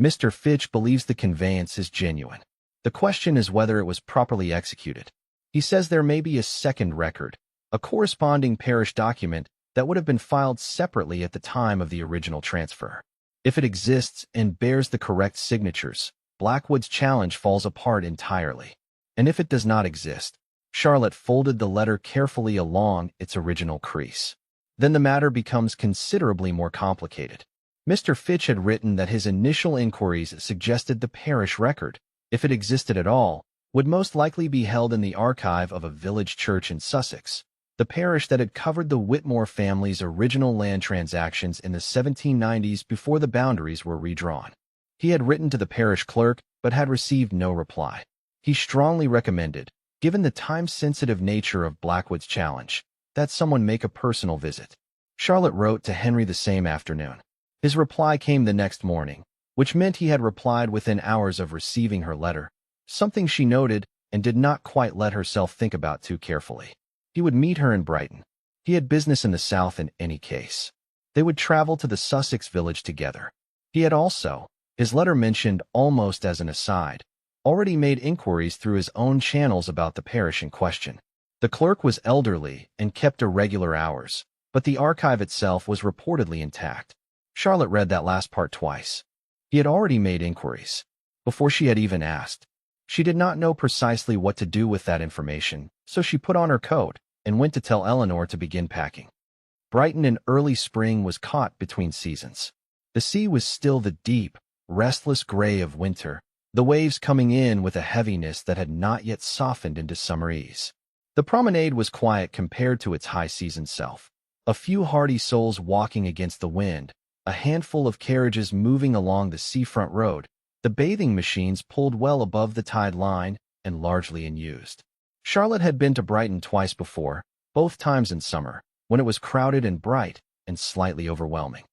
"Mr. Fitch believes the conveyance is genuine. The question is whether it was properly executed. He says there may be a second record, a corresponding parish document that would have been filed separately at the time of the original transfer. If it exists and bears the correct signatures, Blackwood's challenge falls apart entirely. And if it does not exist," Charlotte folded the letter carefully along its original crease, "then the matter becomes considerably more complicated. Mr. Fitch had written that his initial inquiries suggested the parish record, if it existed at all, would most likely be held in the archive of a village church in Sussex, the parish that had covered the Whitmore family's original land transactions in the 1790s before the boundaries were redrawn. He had written to the parish clerk but had received no reply. He strongly recommended, given the time-sensitive nature of Blackwood's challenge, that someone make a personal visit. Charlotte wrote to Henry the same afternoon. His reply came the next morning, which meant he had replied within hours of receiving her letter, something she noted and did not quite let herself think about too carefully. He would meet her in Brighton. He had business in the south in any case. They would travel to the Sussex village together. He had also, his letter mentioned almost as an aside, already made inquiries through his own channels about the parish in question. The clerk was elderly and kept irregular hours, but the archive itself was reportedly intact. Charlotte read that last part twice. He had already made inquiries. Before she had even asked. She did not know precisely what to do with that information, so she put on her coat and went to tell Eleanor to begin packing. Brighton in early spring was caught between seasons. The sea was still the deep, restless gray of winter, the waves coming in with a heaviness that had not yet softened into summer ease. The promenade was quiet compared to its high-season self. A few hardy souls walking against the wind, a handful of carriages moving along the seafront road, the bathing machines pulled well above the tide line and largely unused. Charlotte had been to Brighton twice before, both times in summer, when it was crowded and bright and slightly overwhelming.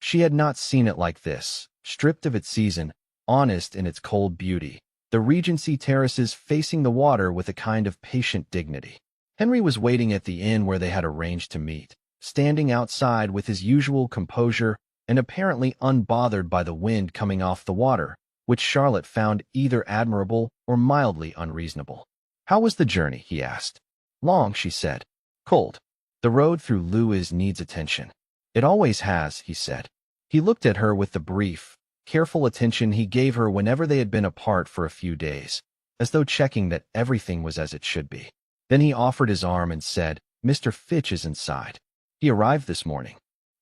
She had not seen it like this, stripped of its season, honest in its cold beauty, the Regency terraces facing the water with a kind of patient dignity. Henry was waiting at the inn where they had arranged to meet, standing outside with his usual composure and apparently unbothered by the wind coming off the water, which Charlotte found either admirable or mildly unreasonable. "How was the journey?" he asked. "Long," she said. "Cold. The road through Lewes needs attention." "It always has," he said. He looked at her with the brief, careful attention he gave her whenever they had been apart for a few days, as though checking that everything was as it should be. Then he offered his arm and said, "Mr. Fitch is inside. He arrived this morning."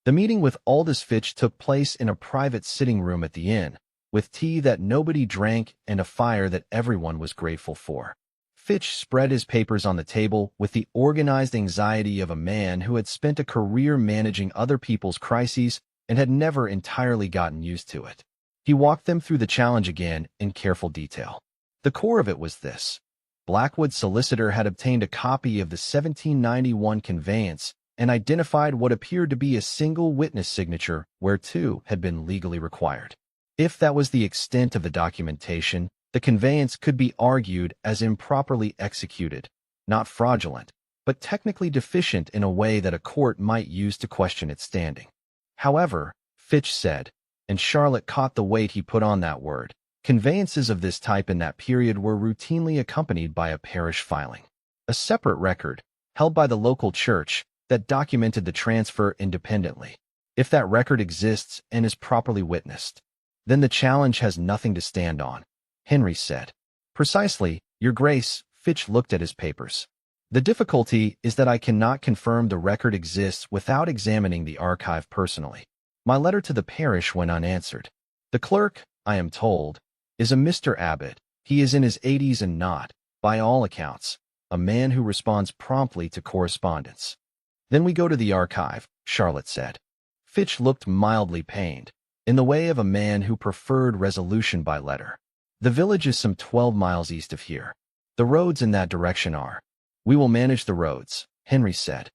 The meeting with Aldous Fitch took place in a private sitting room at the inn, with tea that nobody drank and a fire that everyone was grateful for. Fitch spread his papers on the table with the organized anxiety of a man who had spent a career managing other people's crises and had never entirely gotten used to it. He walked them through the challenge again in careful detail. The core of it was this. Blackwood's solicitor had obtained a copy of the 1791 conveyance and identified what appeared to be a single witness signature where two had been legally required. If that was the extent of the documentation, the conveyance could be argued as improperly executed, not fraudulent, but technically deficient in a way that a court might use to question its standing. However, Fitch said, and Charlotte caught the weight he put on that word, conveyances of this type in that period were routinely accompanied by a parish filing, a separate record, held by the local church, that documented the transfer independently. If that record exists and is properly witnessed, then the challenge has nothing to stand on, Henry said. "Precisely, Your Grace." Fitch looked at his papers. The difficulty is that I cannot confirm the record exists without examining the archive personally. My letter to the parish went unanswered. The clerk, I am told, is a Mr. Abbott. He is in his 80s and not, by all accounts, a man who responds promptly to correspondence. Then we go to the archive, Charlotte said. Fitch looked mildly pained, in the way of a man who preferred resolution by letter. The village is some 12 miles east of here. The roads in that direction are. We will manage the roads, Henry said.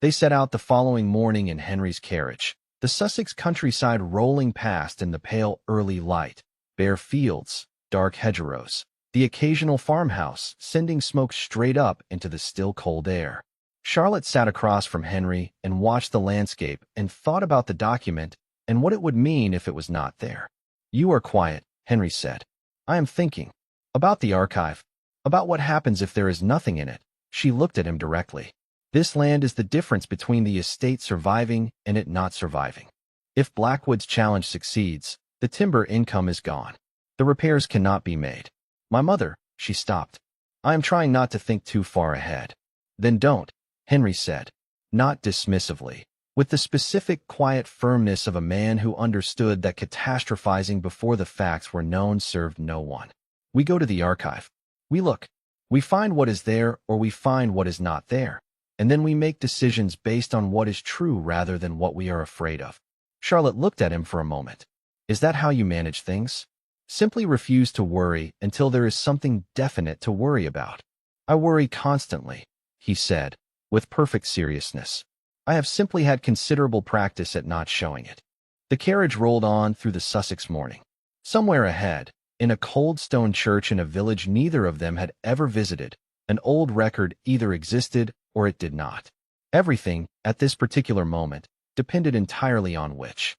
They set out the following morning in Henry's carriage, the Sussex countryside rolling past in the pale early light, bare fields, dark hedgerows, the occasional farmhouse sending smoke straight up into the still cold air. Charlotte sat across from Henry and watched the landscape and thought about the document and what it would mean if it was not there. You are quiet, Henry said. I am thinking. About the archive. About what happens if there is nothing in it. She looked at him directly. This land is the difference between the estate surviving and it not surviving. If Blackwood's challenge succeeds, the timber income is gone. The repairs cannot be made. My mother, she stopped. I am trying not to think too far ahead. Then don't, Henry said, not dismissively, with the specific quiet firmness of a man who understood that catastrophizing before the facts were known served no one. We go to the archive. We look. We find what is there or we find what is not there, and then we make decisions based on what is true rather than what we are afraid of. Charlotte looked at him for a moment. Is that how you manage things? Simply refuse to worry until there is something definite to worry about. I worry constantly, he said, with perfect seriousness. I have simply had considerable practice at not showing it. The carriage rolled on through the Sussex morning. Somewhere ahead, in a cold stone church in a village neither of them had ever visited, an old record either existed or it did not. Everything, at this particular moment, depended entirely on which.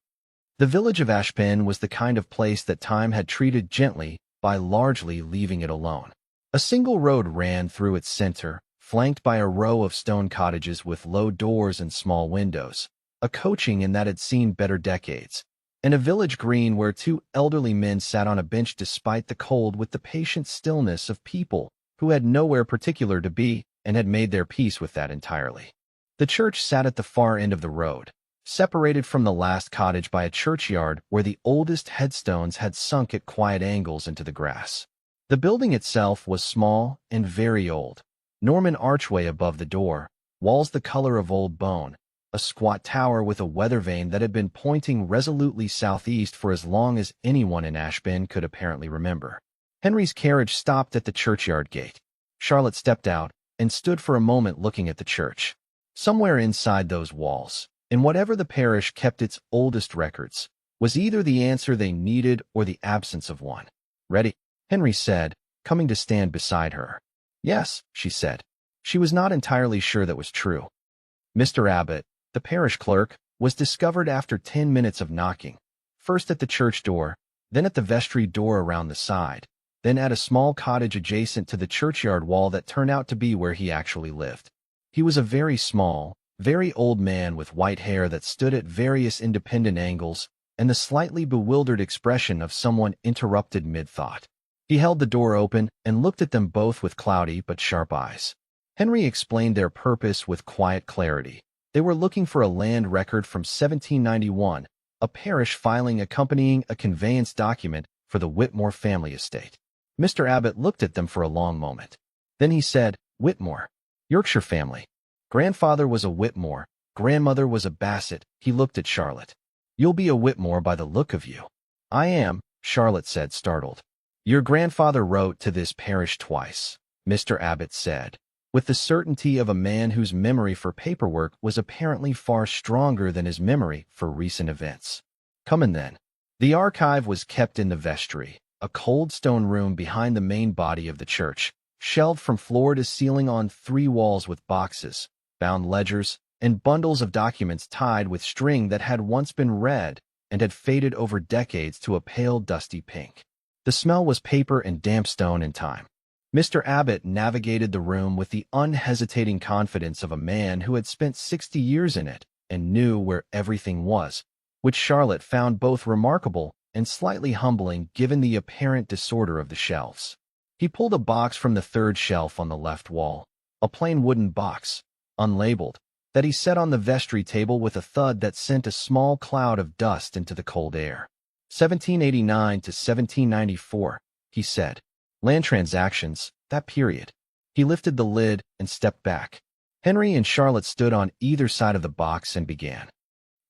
The village of Ashpen was the kind of place that time had treated gently by largely leaving it alone. A single road ran through its center, flanked by a row of stone cottages with low doors and small windows, a coaching inn that had seen better decades, and a village green where two elderly men sat on a bench despite the cold with the patient stillness of people who had nowhere particular to be and had made their peace with that entirely. The church sat at the far end of the road, separated from the last cottage by a churchyard where the oldest headstones had sunk at quiet angles into the grass. The building itself was small and very old. Norman archway above the door, walls the color of old bone, a squat tower with a weather vane that had been pointing resolutely southeast for as long as anyone in Ashben could apparently remember. Henry's carriage stopped at the churchyard gate. Charlotte stepped out and stood for a moment looking at the church. Somewhere inside those walls, in whatever the parish kept its oldest records, was either the answer they needed or the absence of one. Ready? Henry said, coming to stand beside her. Yes, she said. She was not entirely sure that was true. Mr. Abbott, the parish clerk, was discovered after 10 minutes of knocking, first at the church door, then at the vestry door around the side, then at a small cottage adjacent to the churchyard wall that turned out to be where he actually lived. He was a very small, very old man with white hair that stood at various independent angles and the slightly bewildered expression of someone interrupted mid-thought. He held the door open and looked at them both with cloudy but sharp eyes. Henry explained their purpose with quiet clarity. They were looking for a land record from 1791, a parish filing accompanying a conveyance document for the Whitmore family estate. Mr. Abbott looked at them for a long moment. Then he said, Whitmore, Yorkshire family. Grandfather was a Whitmore, grandmother was a Bassett. He looked at Charlotte. You'll be a Whitmore by the look of you. I am, Charlotte said, startled. Your grandfather wrote to this parish twice, Mr. Abbott said, with the certainty of a man whose memory for paperwork was apparently far stronger than his memory for recent events. Come in then. The archive was kept in the vestry, a cold stone room behind the main body of the church, shelved from floor to ceiling on 3 walls with boxes, bound ledgers, and bundles of documents tied with string that had once been red and had faded over decades to a pale dusty pink. The smell was paper and damp stone in time. Mr. Abbott navigated the room with the unhesitating confidence of a man who had spent 60 years in it and knew where everything was, which Charlotte found both remarkable and slightly humbling given the apparent disorder of the shelves. He pulled a box from the 3rd shelf on the left wall, a plain wooden box, unlabeled, that he set on the vestry table with a thud that sent a small cloud of dust into the cold air. 1789 to 1794, he said. Land transactions, that period. He lifted the lid and stepped back. Henry and Charlotte stood on either side of the box and began.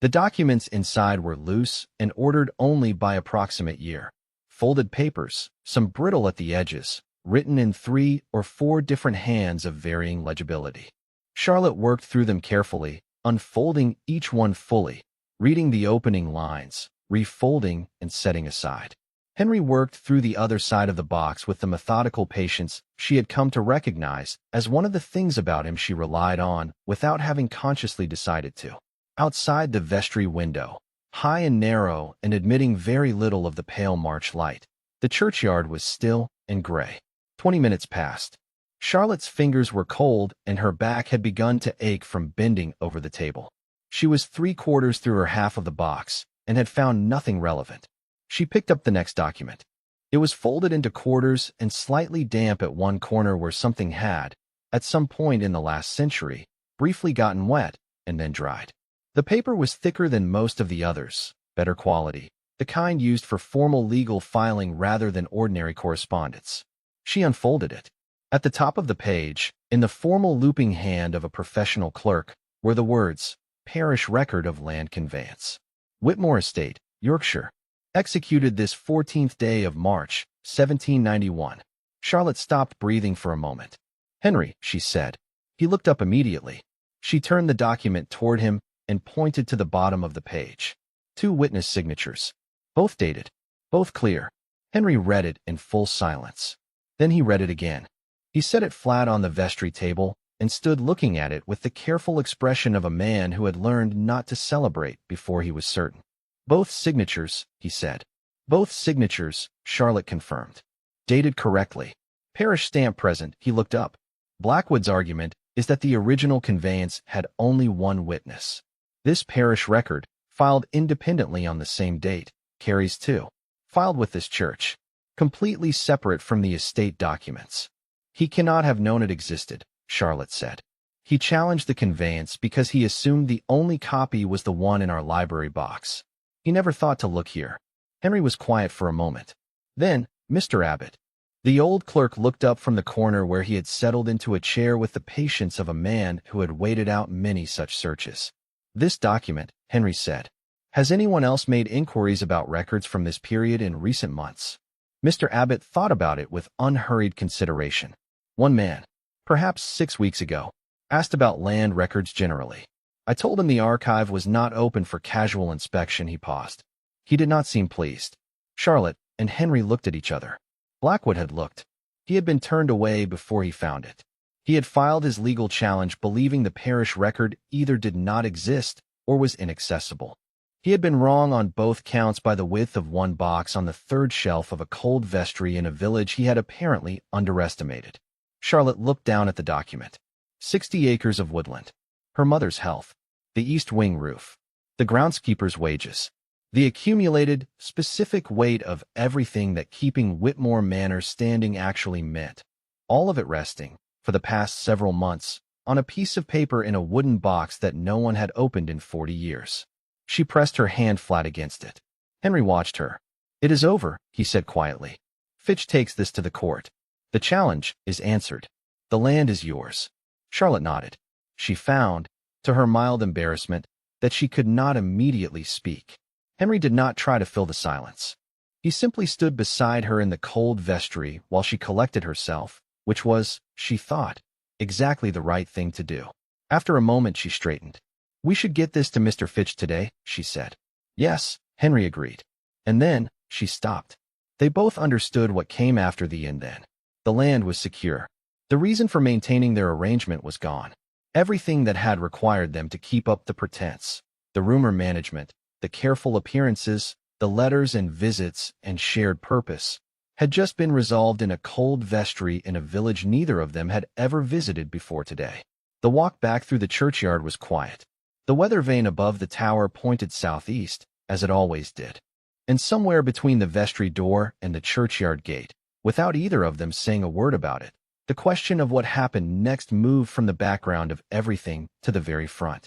The documents inside were loose and ordered only by approximate year. Folded papers, some brittle at the edges, written in 3 or 4 different hands of varying legibility. Charlotte worked through them carefully, unfolding each one fully, reading the opening lines, refolding and setting aside. Henry worked through the other side of the box with the methodical patience she had come to recognize as one of the things about him she relied on without having consciously decided to. Outside the vestry window, high and narrow and admitting very little of the pale March light, the churchyard was still and gray. 20 minutes passed. Charlotte's fingers were cold and her back had begun to ache from bending over the table. She was 3/4 through her half of the box and had found nothing relevant. She picked up the next document. It was folded into quarters and slightly damp at one corner where something had, at some point in the last century, briefly gotten wet and then dried. The paper was thicker than most of the others, better quality, the kind used for formal legal filing rather than ordinary correspondence. She unfolded it. At the top of the page, in the formal looping hand of a professional clerk, were the words, Parish Record of Land Conveyance. Whitmore Estate, Yorkshire. Executed this 14th day of March, 1791. Charlotte stopped breathing for a moment. Henry, she said. He looked up immediately. She turned the document toward him and pointed to the bottom of the page. 2 witness signatures. Both dated. Both clear. Henry read it in full silence. Then he read it again. He set it flat on the vestry table and stood looking at it with the careful expression of a man who had learned not to celebrate before he was certain. Both signatures, he said. Both signatures, Charlotte confirmed. Dated correctly. Parish stamp present, he looked up. Blackwood's argument is that the original conveyance had only one witness. This parish record, filed independently on the same date, carries 2. Filed with this church. Completely separate from the estate documents. He cannot have known it existed, Charlotte said. He challenged the conveyance because he assumed the only copy was the one in our library box. He never thought to look here. Henry was quiet for a moment. Then, Mr. Abbott. The old clerk looked up from the corner where he had settled into a chair with the patience of a man who had waited out many such searches. This document, Henry said. Has anyone else made inquiries about records from this period in recent months? Mr. Abbott thought about it with unhurried consideration. One man, perhaps 6 weeks ago, asked about land records generally. I told him the archive was not open for casual inspection. He paused. He did not seem pleased. Charlotte and Henry looked at each other. Blackwood had looked. He had been turned away before he found it. He had filed his legal challenge believing the parish record either did not exist or was inaccessible. He had been wrong on both counts by the width of one box on the 3rd shelf of a cold vestry in a village he had apparently underestimated. Charlotte looked down at the document. 60 acres of woodland. Her mother's health. The east wing roof. The groundskeeper's wages. The accumulated, specific weight of everything that keeping Whitmore Manor standing actually meant. All of it resting, for the past several months, on a piece of paper in a wooden box that no one had opened in 40 years. She pressed her hand flat against it. Henry watched her. It is over, he said quietly. Fitch takes this to the court. The challenge is answered. The land is yours. Charlotte nodded. She found, to her mild embarrassment, that she could not immediately speak. Henry did not try to fill the silence. He simply stood beside her in the cold vestry while she collected herself, which was, she thought, exactly the right thing to do. After a moment she straightened. We should get this to Mr. Fitch today, she said. Yes, Henry agreed. And then, she stopped. They both understood what came after the and then. The land was secure. The reason for maintaining their arrangement was gone. Everything that had required them to keep up the pretense, the rumor management, the careful appearances, the letters and visits and shared purpose, had just been resolved in a cold vestry in a village neither of them had ever visited before today. The walk back through the churchyard was quiet. The weather vane above the tower pointed southeast, as it always did. And somewhere between the vestry door and the churchyard gate, without either of them saying a word about it, The question of what happened next moved from the background of everything to the very front.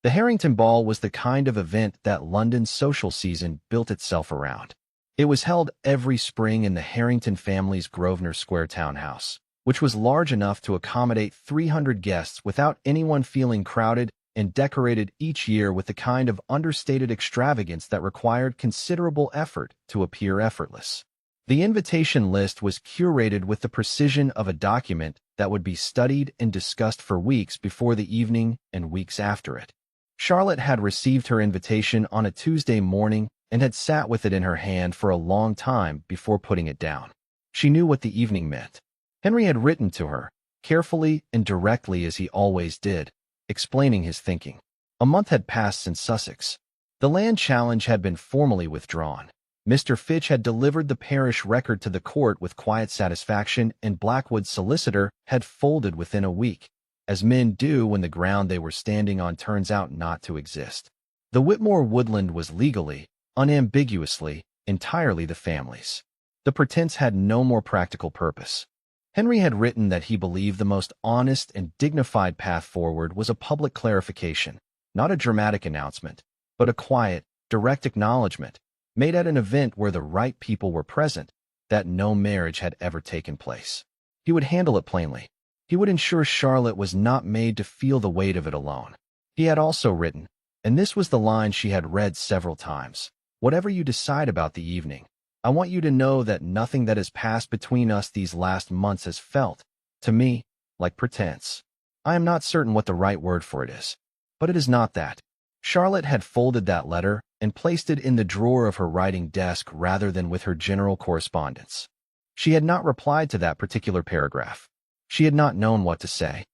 The Harrington Ball was the kind of event that London's social season built itself around. It was held every spring in the Harrington family's Grosvenor Square townhouse, which was large enough to accommodate 300 guests without anyone feeling crowded, and decorated each year with the kind of understated extravagance that required considerable effort to appear effortless. The invitation list was curated with the precision of a document that would be studied and discussed for weeks before the evening and weeks after it. Charlotte had received her invitation on a Tuesday morning and had sat with it in her hand for a long time before putting it down. She knew what the evening meant. Henry had written to her, carefully and directly as he always did, explaining his thinking. A month had passed since Sussex. The land challenge had been formally withdrawn. Mr. Fitch had delivered the parish record to the court with quiet satisfaction, and Blackwood's solicitor had folded within a week, as men do when the ground they were standing on turns out not to exist. The Whitmore woodland was legally, unambiguously, entirely the family's. The pretense had no more practical purpose. Henry had written that he believed the most honest and dignified path forward was a public clarification, not a dramatic announcement, but a quiet, direct acknowledgement, made at an event where the right people were present, that no marriage had ever taken place. He would handle it plainly. He would ensure Charlotte was not made to feel the weight of it alone. He had also written, and this was the line she had read several times, "Whatever you decide about the evening, I want you to know that nothing that has passed between us these last months has felt, to me, like pretense. I am not certain what the right word for it is, but it is not that." Charlotte had folded that letter and placed it in the drawer of her writing desk rather than with her general correspondence. She had not replied to that particular paragraph. She had not known what to say.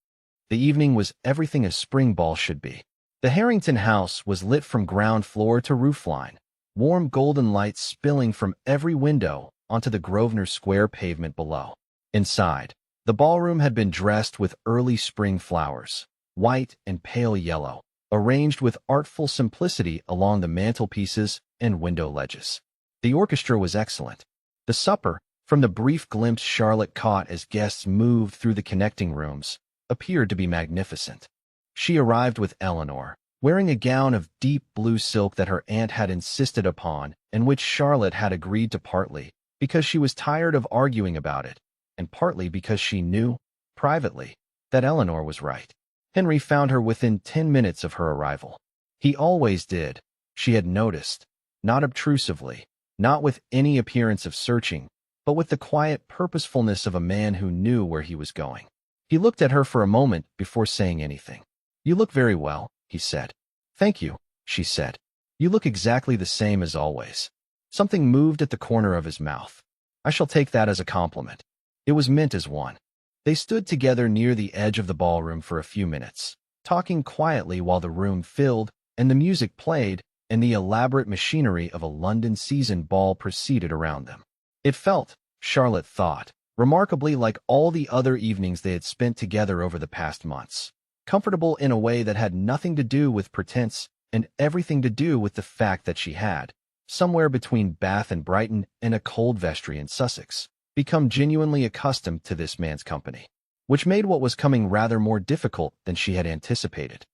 The evening was everything a spring ball should be. The Harrington house was lit from ground floor to roofline, warm golden lights spilling from every window onto the Grosvenor Square pavement below. Inside, the ballroom had been dressed with early spring flowers, white and pale yellow, arranged with artful simplicity along the mantelpieces and window ledges. The orchestra was excellent. The supper, from the brief glimpse Charlotte caught as guests moved through the connecting rooms, appeared to be magnificent. She arrived with Eleanor, wearing a gown of deep blue silk that her aunt had insisted upon and which Charlotte had agreed to partly because she was tired of arguing about it, and partly because she knew, privately, that Eleanor was right. Henry found her within 10 minutes of her arrival. He always did, she had noticed, not obtrusively, not with any appearance of searching, but with the quiet purposefulness of a man who knew where he was going. He looked at her for a moment before saying anything. "You look very well," he said. "Thank you," she said. "You look exactly the same as always." Something moved at the corner of his mouth. "I shall take that as a compliment." It was meant as one. They stood together near the edge of the ballroom for a few minutes, talking quietly while the room filled and the music played and the elaborate machinery of a London season ball proceeded around them. It felt, Charlotte thought, remarkably like all the other evenings they had spent together over the past months. Comfortable in a way that had nothing to do with pretense and everything to do with the fact that she had, somewhere between Bath and Brighton and a cold vestry in Sussex, become genuinely accustomed to this man's company, which made what was coming rather more difficult than she had anticipated.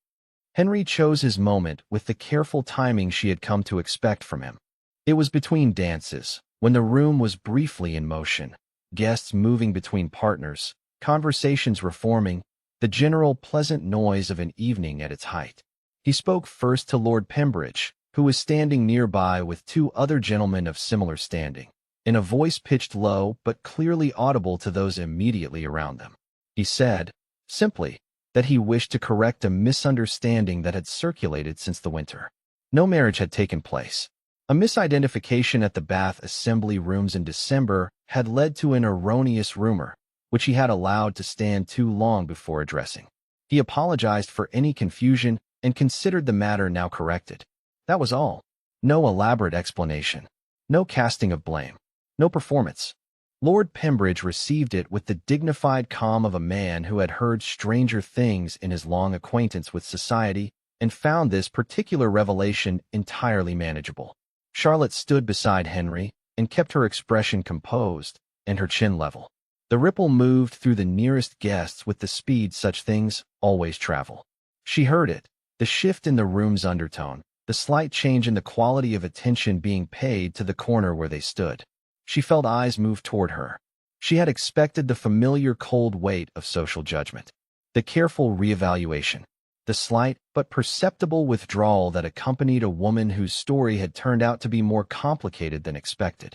Henry chose his moment with the careful timing she had come to expect from him. It was between dances, when the room was briefly in motion, guests moving between partners, conversations reforming, the general pleasant noise of an evening at its height. He spoke first to Lord Pembridge, who was standing nearby with 2 other gentlemen of similar standing, in a voice pitched low but clearly audible to those immediately around them. He said, simply, that he wished to correct a misunderstanding that had circulated since the winter. No marriage had taken place. A misidentification at the Bath Assembly Rooms in December had led to an erroneous rumor, which he had allowed to stand too long before addressing. He apologized for any confusion and considered the matter now corrected. That was all. No elaborate explanation. No casting of blame. No performance. Lord Pembridge received it with the dignified calm of a man who had heard stranger things in his long acquaintance with society and found this particular revelation entirely manageable. Charlotte stood beside Henry and kept her expression composed and her chin level. The ripple moved through the nearest guests with the speed such things always travel. She heard it, the shift in the room's undertone, the slight change in the quality of attention being paid to the corner where they stood. She felt eyes move toward her. She had expected the familiar cold weight of social judgment, the careful reevaluation, the slight but perceptible withdrawal that accompanied a woman whose story had turned out to be more complicated than expected.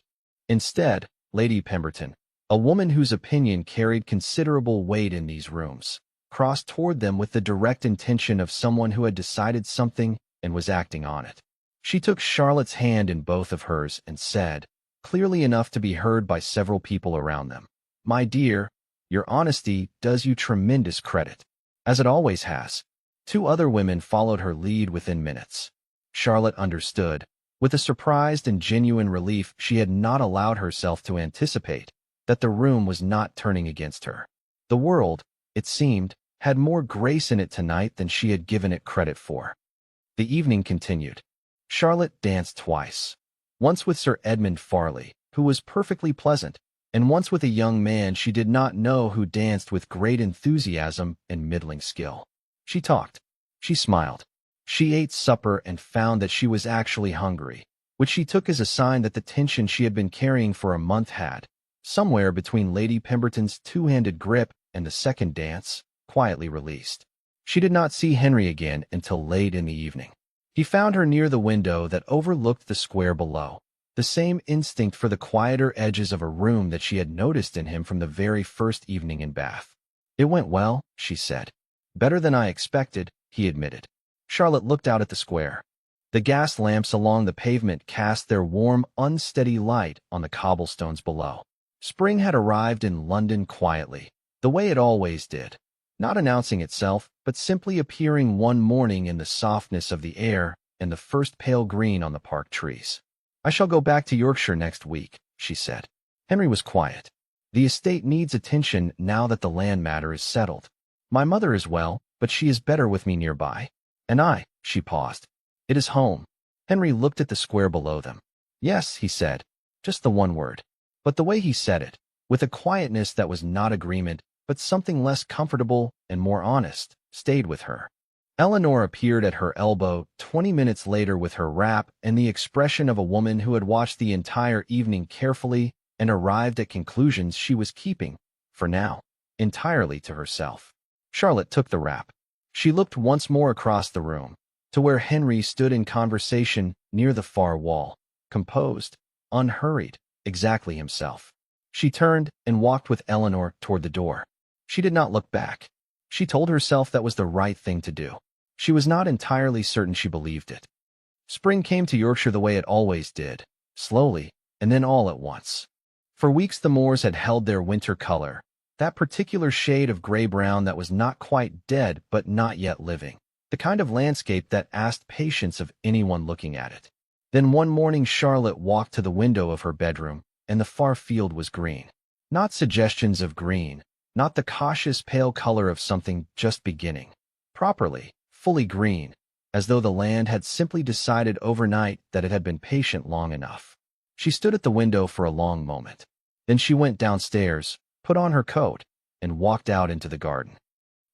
Instead, Lady Pemberton, a woman whose opinion carried considerable weight in these rooms, crossed toward them with the direct intention of someone who had decided something and was acting on it. She took Charlotte's hand in both of hers and said, clearly enough to be heard by several people around them, "My dear, your honesty does you tremendous credit, as it always has." 2 other women followed her lead within minutes. Charlotte understood, with a surprised and genuine relief she had not allowed herself to anticipate, that the room was not turning against her. The world, it seemed, had more grace in it tonight than she had given it credit for. The evening continued. Charlotte danced twice. Once with Sir Edmund Farley, who was perfectly pleasant, and once with a young man she did not know who danced with great enthusiasm and middling skill. She talked. She smiled. She ate supper and found that she was actually hungry, which she took as a sign that the tension she had been carrying for a month had, somewhere between Lady Pemberton's 2-handed grip and the second dance, quietly released. She did not see Henry again until late in the evening. He found her near the window that overlooked the square below, the same instinct for the quieter edges of a room that she had noticed in him from the very first evening in Bath. "It went well," she said. "Better than I expected," he admitted. Charlotte looked out at the square. The gas lamps along the pavement cast their warm, unsteady light on the cobblestones below. Spring had arrived in London quietly, the way it always did, not announcing itself, but simply appearing one morning in the softness of the air and the first pale green on the park trees. "I shall go back to Yorkshire next week," she said. Henry was quiet. "The estate needs attention now that the land matter is settled. My mother is well, but she is better with me nearby. And she paused. "It is home." Henry looked at the square below them. "Yes," he said, just the one word. But the way he said it, with a quietness that was not agreement, but something less comfortable and more honest, stayed with her. Eleanor appeared at her elbow 20 minutes later with her wrap and the expression of a woman who had watched the entire evening carefully and arrived at conclusions she was keeping, for now, entirely to herself. Charlotte took the wrap. She looked once more across the room, to where Henry stood in conversation near the far wall, composed, unhurried, exactly himself. She turned and walked with Eleanor toward the door. She did not look back. She told herself that was the right thing to do. She was not entirely certain she believed it. Spring came to Yorkshire the way it always did, slowly, and then all at once. For weeks the moors had held their winter color, that particular shade of gray-brown that was not quite dead but not yet living, the kind of landscape that asked patience of anyone looking at it. Then one morning Charlotte walked to the window of her bedroom, and the far field was green. Not suggestions of green, not the cautious pale color of something just beginning. Properly, fully green, as though the land had simply decided overnight that it had been patient long enough. She stood at the window for a long moment. Then she went downstairs, put on her coat, and walked out into the garden.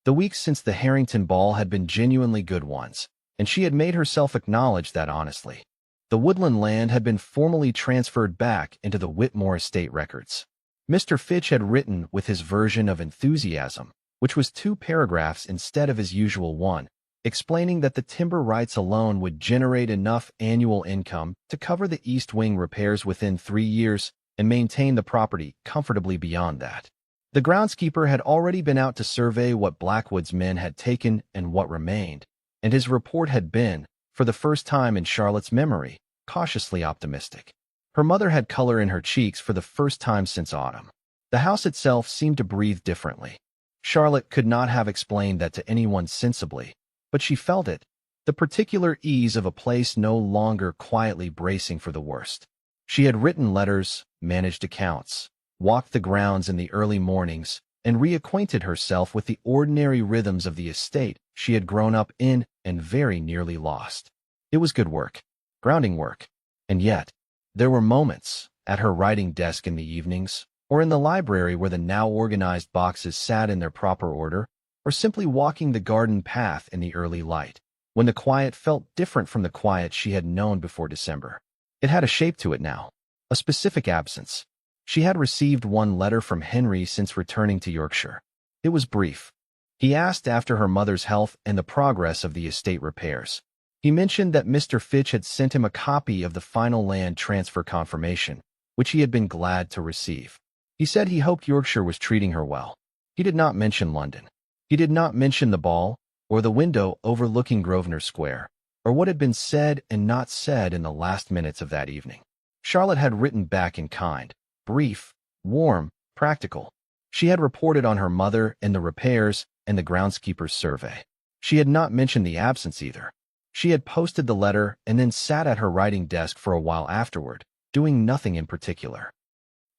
The weeks since the Harrington ball had been genuinely good ones, and she had made herself acknowledge that honestly. The woodland land had been formally transferred back into the Whitmore estate records. Mr. Fitch had written with his version of enthusiasm, which was 2 paragraphs instead of his usual one, explaining that the timber rights alone would generate enough annual income to cover the east wing repairs within 3 years and maintain the property comfortably beyond that. The groundskeeper had already been out to survey what Blackwood's men had taken and what remained, and his report had been, for the first time in Charlotte's memory, cautiously optimistic. Her mother had color in her cheeks for the first time since autumn. The house itself seemed to breathe differently. Charlotte could not have explained that to anyone sensibly, but she felt it, the particular ease of a place no longer quietly bracing for the worst. She had written letters, managed accounts, walked the grounds in the early mornings, and reacquainted herself with the ordinary rhythms of the estate she had grown up in and very nearly lost. It was good work, grounding work, and yet, there were moments, at her writing desk in the evenings, or in the library where the now organized boxes sat in their proper order, or simply walking the garden path in the early light, when the quiet felt different from the quiet she had known before December. It had a shape to it now, a specific absence. She had received one letter from Henry since returning to Yorkshire. It was brief. He asked after her mother's health and the progress of the estate repairs. He mentioned that Mr. Fitch had sent him a copy of the final land transfer confirmation, which he had been glad to receive. He said he hoped Yorkshire was treating her well. He did not mention London. He did not mention the ball, or the window overlooking Grosvenor Square, or what had been said and not said in the last minutes of that evening. Charlotte had written back in kind, brief, warm, practical. She had reported on her mother and the repairs and the groundskeeper's survey. She had not mentioned the absence either. She had posted the letter and then sat at her writing desk for a while afterward, doing nothing in particular.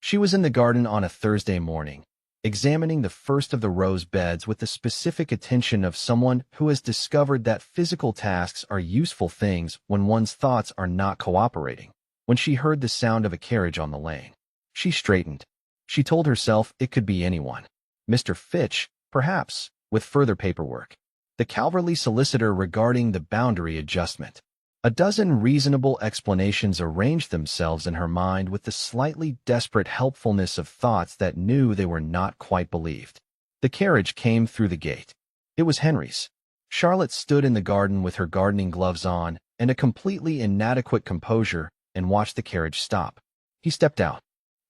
She was in the garden on a Thursday morning, examining the first of the rose beds with the specific attention of someone who has discovered that physical tasks are useful things when one's thoughts are not cooperating, when she heard the sound of a carriage on the lane. She straightened. She told herself it could be anyone. Mr. Fitch, perhaps, with further paperwork. The Calverley solicitor regarding the boundary adjustment. A dozen reasonable explanations arranged themselves in her mind with the slightly desperate helpfulness of thoughts that knew they were not quite believed. The carriage came through the gate. It was Henry's. Charlotte stood in the garden with her gardening gloves on and a completely inadequate composure and watched the carriage stop. He stepped out.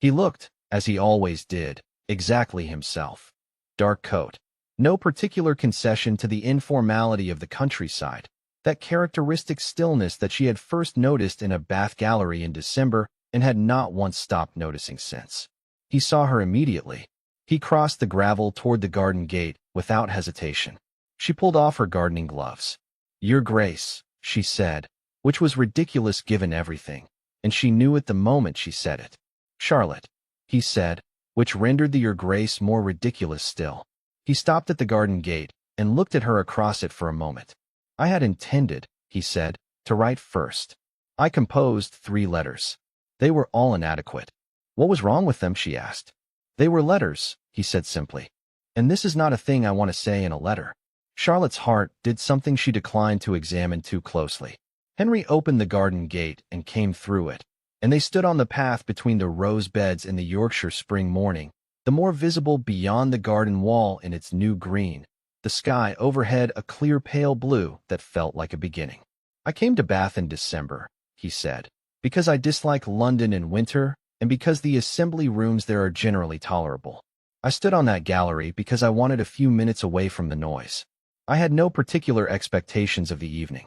He looked, as he always did, exactly himself. Dark coat. No particular concession to the informality of the countryside, that characteristic stillness that she had first noticed in a Bath gallery in December and had not once stopped noticing since. He saw her immediately. He crossed the gravel toward the garden gate without hesitation. She pulled off her gardening gloves. "Your Grace," she said, which was ridiculous given everything, and she knew it the moment she said it. "Charlotte," he said, which rendered the "Your Grace" more ridiculous still. He stopped at the garden gate and looked at her across it for a moment. "I had intended," he said, "to write first. I composed 3 letters. They were all inadequate." "What was wrong with them?" she asked. "They were letters," he said simply. "And this is not a thing I want to say in a letter." Charlotte's heart did something she declined to examine too closely. Henry opened the garden gate and came through it, and they stood on the path between the rose beds in the Yorkshire spring morning, the more visible beyond the garden wall in its new green, the sky overhead a clear pale blue that felt like a beginning. "I came to Bath in December," he said, "because I dislike London in winter and because the assembly rooms there are generally tolerable. I stood on that gallery because I wanted a few minutes away from the noise. I had no particular expectations of the evening."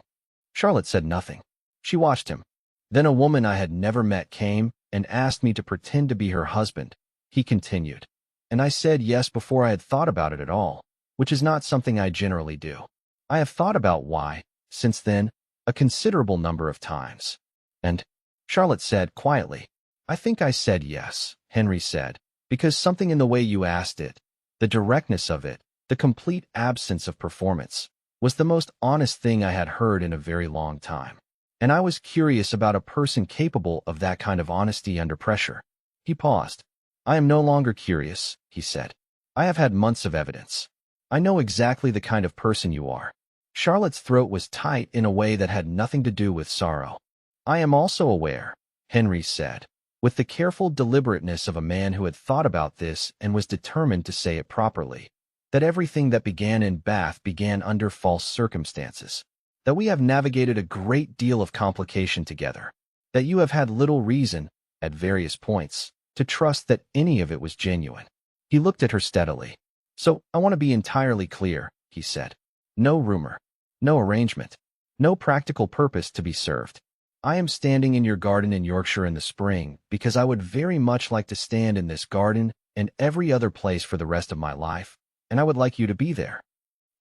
Charlotte said nothing. She watched him. "Then a woman I had never met came and asked me to pretend to be her husband," he continued, "and I said yes before I had thought about it at all, which is not something I generally do. I have thought about why, since then, a considerable number of times. And," Charlotte said quietly, "I think I said yes," Henry said, "because something in the way you asked it, the directness of it, the complete absence of performance, was the most honest thing I had heard in a very long time. And I was curious about a person capable of that kind of honesty under pressure." He paused. "I am no longer curious," he said. "I have had months of evidence. I know exactly the kind of person you are." Charlotte's throat was tight in a way that had nothing to do with sorrow. "I am also aware," Henry said, with the careful deliberateness of a man who had thought about this and was determined to say it properly, "that everything that began in Bath began under false circumstances, that we have navigated a great deal of complication together, that you have had little reason, at various points, to trust that any of it was genuine." He looked at her steadily. "So, I want to be entirely clear," he said. "No rumor, no arrangement, no practical purpose to be served. I am standing in your garden in Yorkshire in the spring because I would very much like to stand in this garden and every other place for the rest of my life, and I would like you to be there."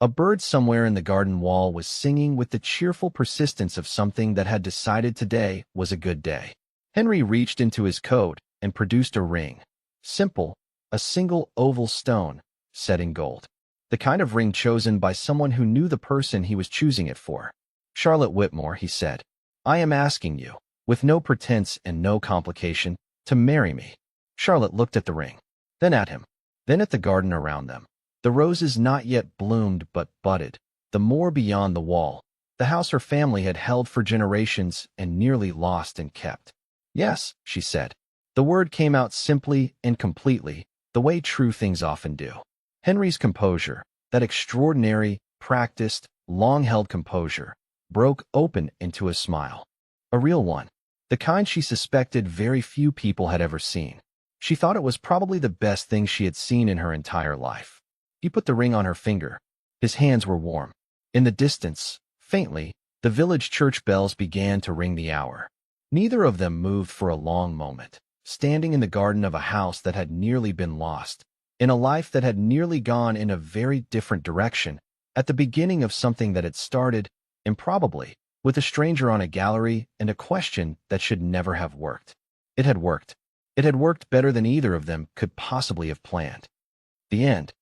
A bird somewhere in the garden wall was singing with the cheerful persistence of something that had decided today was a good day. Henry reached into his coat and produced a ring. Simple, a single oval stone, set in gold. The kind of ring chosen by someone who knew the person he was choosing it for. "Charlotte Whitmore," he said, "I am asking you, with no pretense and no complication, to marry me." Charlotte looked at the ring. then at him, then at the garden around them. The roses not yet bloomed but budded, the moor beyond the wall, the house her family had held for generations and nearly lost and kept. Yes, she said. The word came out simply and completely, the way true things often do. Henry's composure, that extraordinary, practiced, long-held composure, broke open into a smile. A real one, the kind she suspected very few people had ever seen. She thought it was probably the best thing she had seen in her entire life. He put the ring on her finger. His hands were warm. In the distance, faintly, the village church bells began to ring the hour. Neither of them moved for a long moment, standing in the garden of a house that had nearly been lost, in a life that had nearly gone in a very different direction, at the beginning of something that had started, improbably, with a stranger on a gallery and a question that should never have worked. It had worked. It had worked better than either of them could possibly have planned. The end.